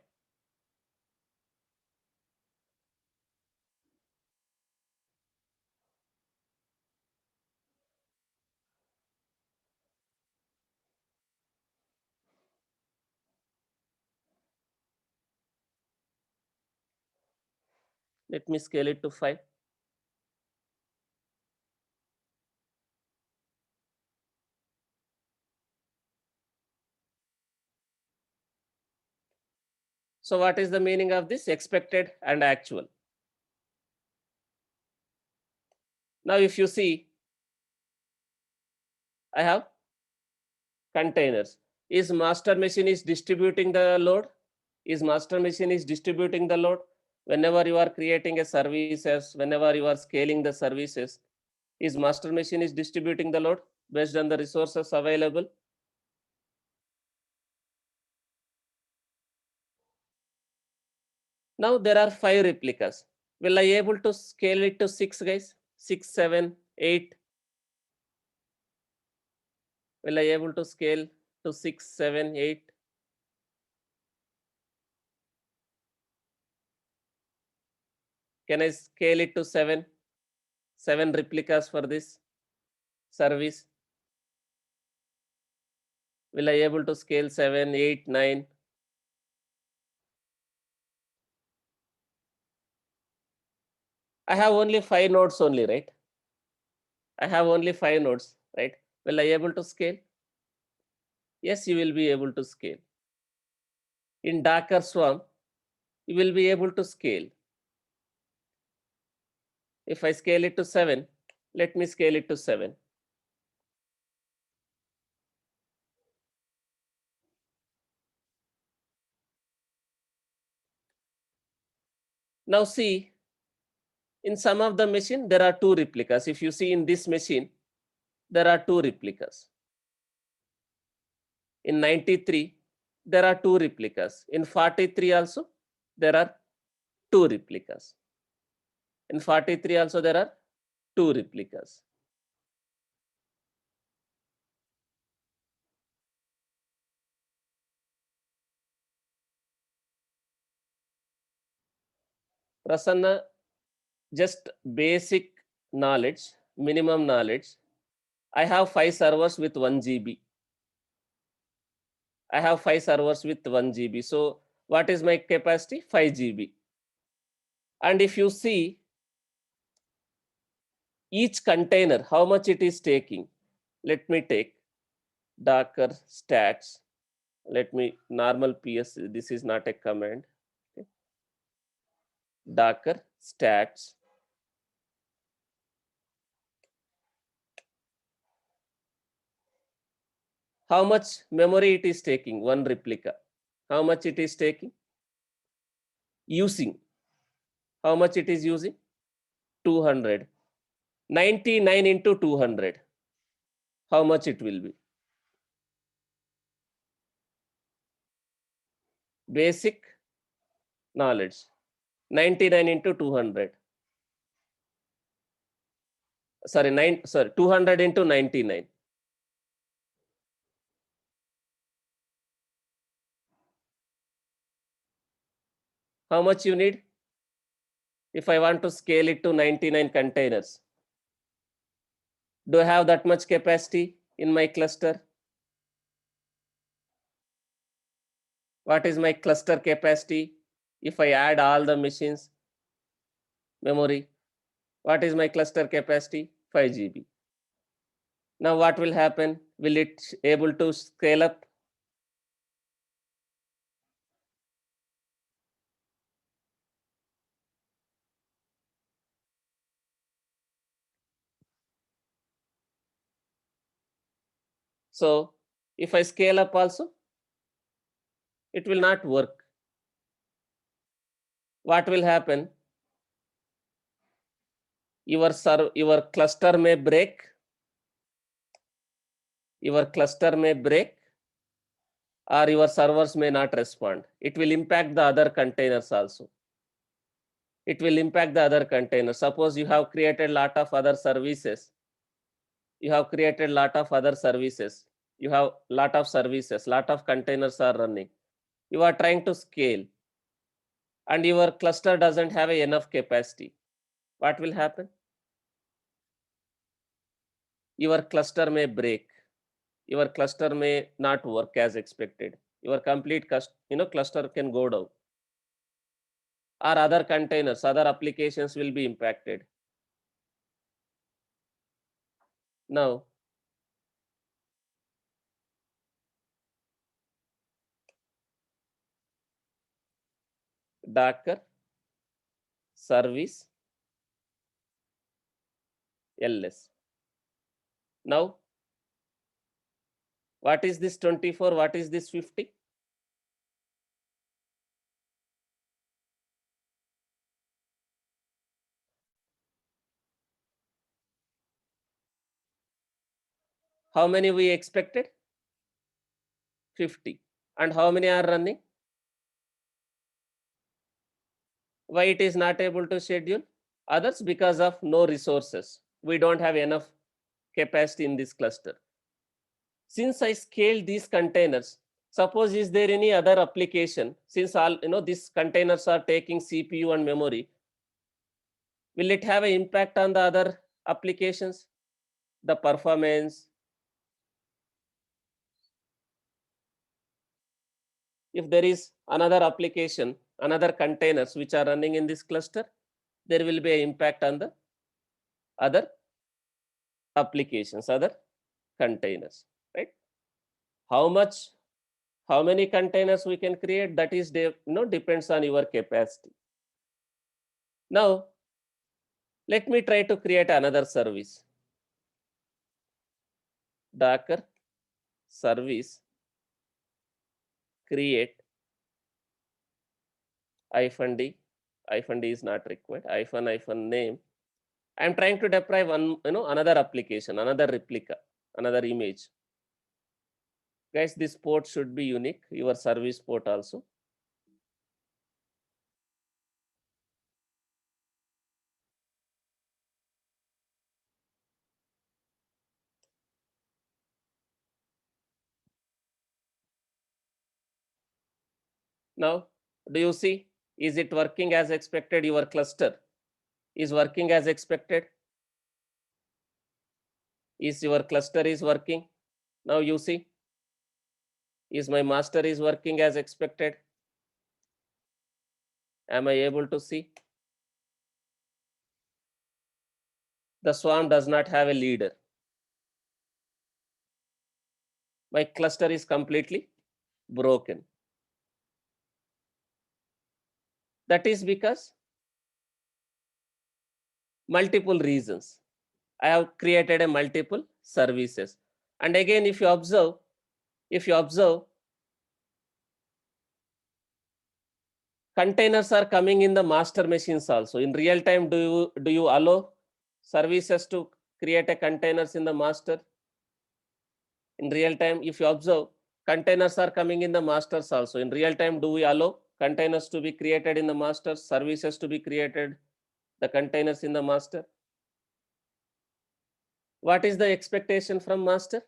Speaker 1: Let me scale it to 5. So what is the meaning of this? Expected and actual. Now if you see, I have containers. Is master machine is distributing the load? Is master machine is distributing the load? Whenever you are creating a services, whenever you are scaling the services, is master machine is distributing the load based on the resources available? Now there are 5 replicas. Will I able to scale it to 6, guys? 6, 7, 8? Will I able to scale to 6, 7, 8? Can I scale it to 7? 7 replicas for this service? Will I able to scale 7, 8, 9? I have only 5 nodes only, right? I have only 5 nodes, right? Will I able to scale? Yes, you will be able to scale. In Docker Swarm, you will be able to scale. If I scale it to 7, let me scale it to 7. Now see, in some of the machine, there are 2 replicas. If you see in this machine, there are 2 replicas. In 93, there are 2 replicas. In 43 also, there are 2 replicas. In 43 also, there are 2 replicas. Prasanna, just basic knowledge, minimum knowledge. I have 5 servers with 1 GB. I have 5 servers with 1 GB. So what is my capacity? 5 GB. And if you see each container, how much it is taking, let me take Docker stats. Let me normal PS, this is not a command. Okay. Docker stats. How much memory it is taking, one replica? How much it is taking? Using. How much it is using? 200. 99 into 200. How much it will be? Basic knowledge. 99 into 200. Sorry, 200 into 99. How much you need? If I want to scale it to 99 containers, do I have that much capacity in my cluster? What is my cluster capacity? If I add all the machines, memory, what is my cluster capacity? 5 GB. Now what will happen? Will it able to scale up? So if I scale up also, it will not work. What will happen? Your cluster may break. Your cluster may break, or your servers may not respond. It will impact the other containers also. It will impact the other containers. Suppose you have created lot of other services. You have created lot of other services. You have lot of services, lot of containers are running. You are trying to scale and your cluster doesn't have enough capacity. What will happen? Your cluster may break. Your cluster may not work as expected. Your complete cluster can go down. or other containers, other applications will be impacted. Now, Docker service ls. Now, what is this 24? What is this 50? How many we expected? 50. And how many are running? Why it is not able to schedule? Others, because of no resources. We don't have enough capacity in this cluster. Since I scaled these containers, suppose is there any other application, since all these containers are taking CPU and memory, will it have an impact on the other applications, the performance? If there is another application, another containers which are running in this cluster, there will be an impact on the other applications, other containers, right? How much, how many containers we can create, that is depends on your capacity. Now, let me try to create another service. Docker service create -d. -d is not required. -name. I am trying to deploy one, another application, another replica, another image. Guys, this port should be unique. Your service port also. Now, do you see? Is it working as expected? Your cluster is working as expected. Is your cluster is working? Now you see, is my master is working as expected? Am I able to see? The swarm does not have a leader. My cluster is completely broken. That is because multiple reasons. I have created a multiple services. And again, if you observe, containers are coming in the master machines also. In real time, do you allow services to create a containers in the master? In real time, if you observe, containers are coming in the masters also. In real time, do we allow containers to be created in the master, services to be created, the containers in the master? What is the expectation from master?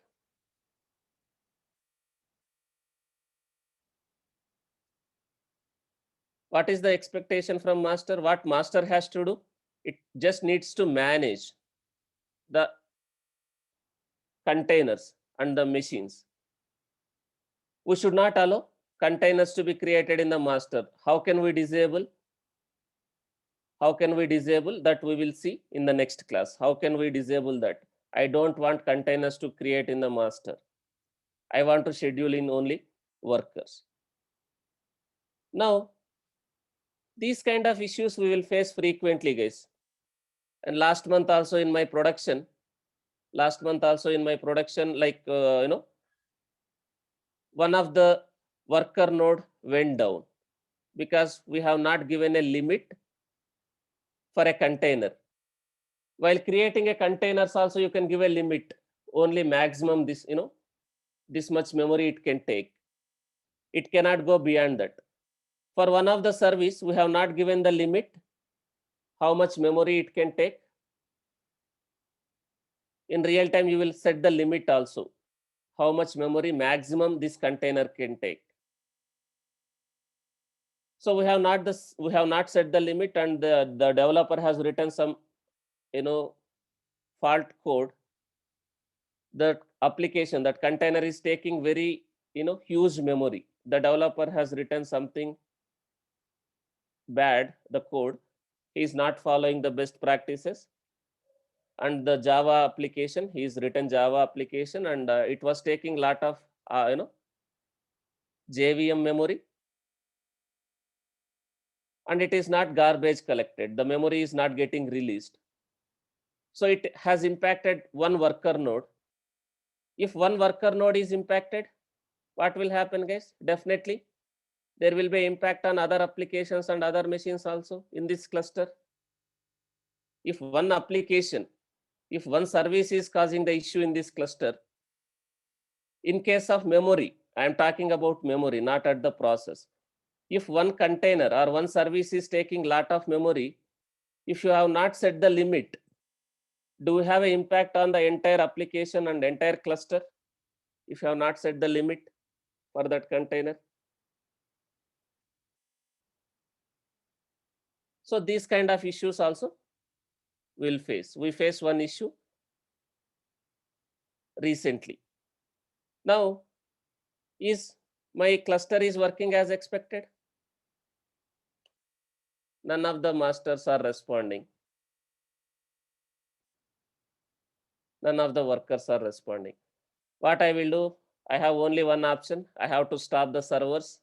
Speaker 1: What is the expectation from master? What master has to do? It just needs to manage the containers and the machines. We should not allow containers to be created in the master. How can we disable? How can we disable that? We will see in the next class. How can we disable that? I don't want containers to create in the master. I want to schedule in only workers. Now, these kind of issues we will face frequently, guys. And last month also in my production, like, one of the worker node went down because we have not given a limit for a container. While creating a containers also, you can give a limit, only maximum this, this much memory it can take. It cannot go beyond that. For one of the service, we have not given the limit, how much memory it can take. In real time, you will set the limit also, how much memory maximum this container can take. So we have not set the limit, and the developer has written some, fault code. The application, that container is taking very, huge memory. The developer has written something. bad, the code, he is not following the best practices. And the Java application, he's written Java application, and it was taking lot of JVM memory, and it is not garbage collected. The memory is not getting released. So it has impacted one worker node. If one worker node is impacted, what will happen, guys? Definitely there will be impact on other applications and other machines also in this cluster. If one application, if one service is causing the issue in this cluster, in case of memory, I am talking about memory, not at the process. If one container or one service is taking lot of memory, if you have not set the limit, do you have an impact on the entire application and entire cluster if you have not set the limit for that container? So these kind of issues also we'll face. We face one issue recently. Now, is my cluster is working as expected? None of the masters are responding. None of the workers are responding. What I will do, I have only one option. I have to stop the servers.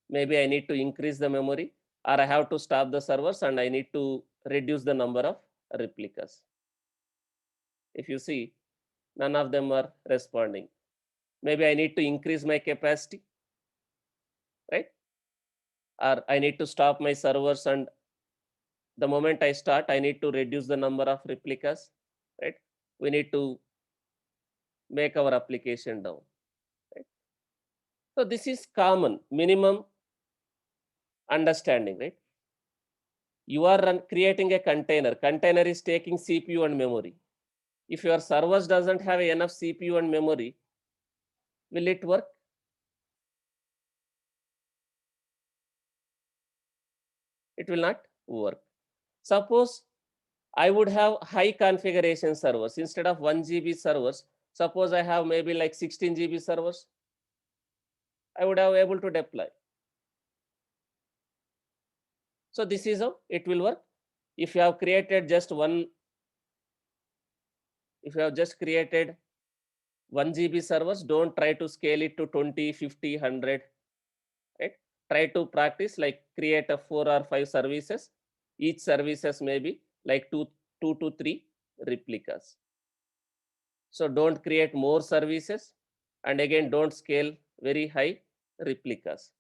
Speaker 1: Maybe I need to increase the memory, or I have to stop the servers and I need to reduce the number of replicas. If you see, none of them are responding. Maybe I need to increase my capacity, right? Or I need to stop my servers, and the moment I start, I need to reduce the number of replicas, right? We need to make our application down, right? So this is common, minimum understanding, right? You are creating a container. Container is taking CPU and memory. If your servers doesn't have enough CPU and memory, will it work? It will not work. Suppose I would have high configuration servers instead of 1 GB servers. Suppose I have maybe like 16 GB servers. I would have able to deploy. So this is how it will work. If you have created just one, if you have just created 1 GB servers, don't try to scale it to 20, 50, 100, right? Try to practice like create a 4 or 5 services. Each services may be like two to three replicas. So don't create more services, and again don't scale very high replicas.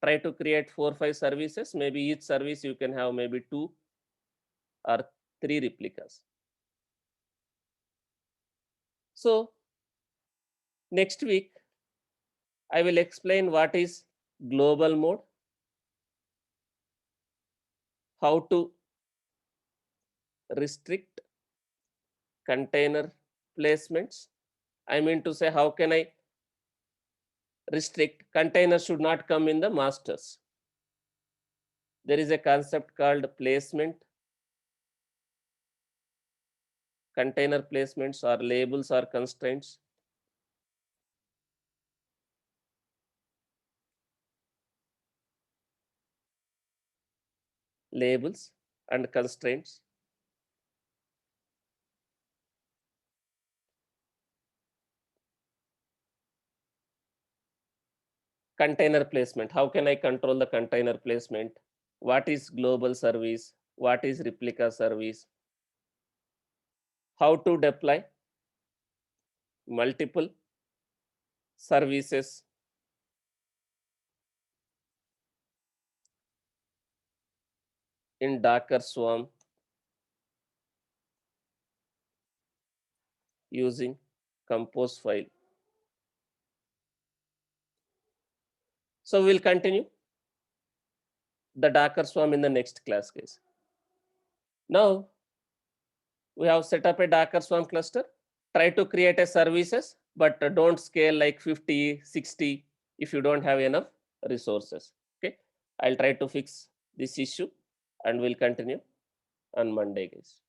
Speaker 1: Try to create 4 5 services. Maybe each service you can have maybe 2 or 3 replicas. So next week I will explain what is global mode, how to restrict container placements. I mean to say, how can I restrict containers should not come in the masters. There is a concept called placement. Container placements or labels or constraints. Labels and constraints. Container placement. How can I control the container placement? What is global service? What is replica service? How to deploy multiple services in Docker Swarm using compose file. So we'll continue the Docker Swarm in the next class, guys. Now we have set up a Docker Swarm cluster. Try to create a services, but don't scale like 50, 60 if you don't have enough resources. Okay, I'll try to fix this issue and we'll continue on Monday, guys.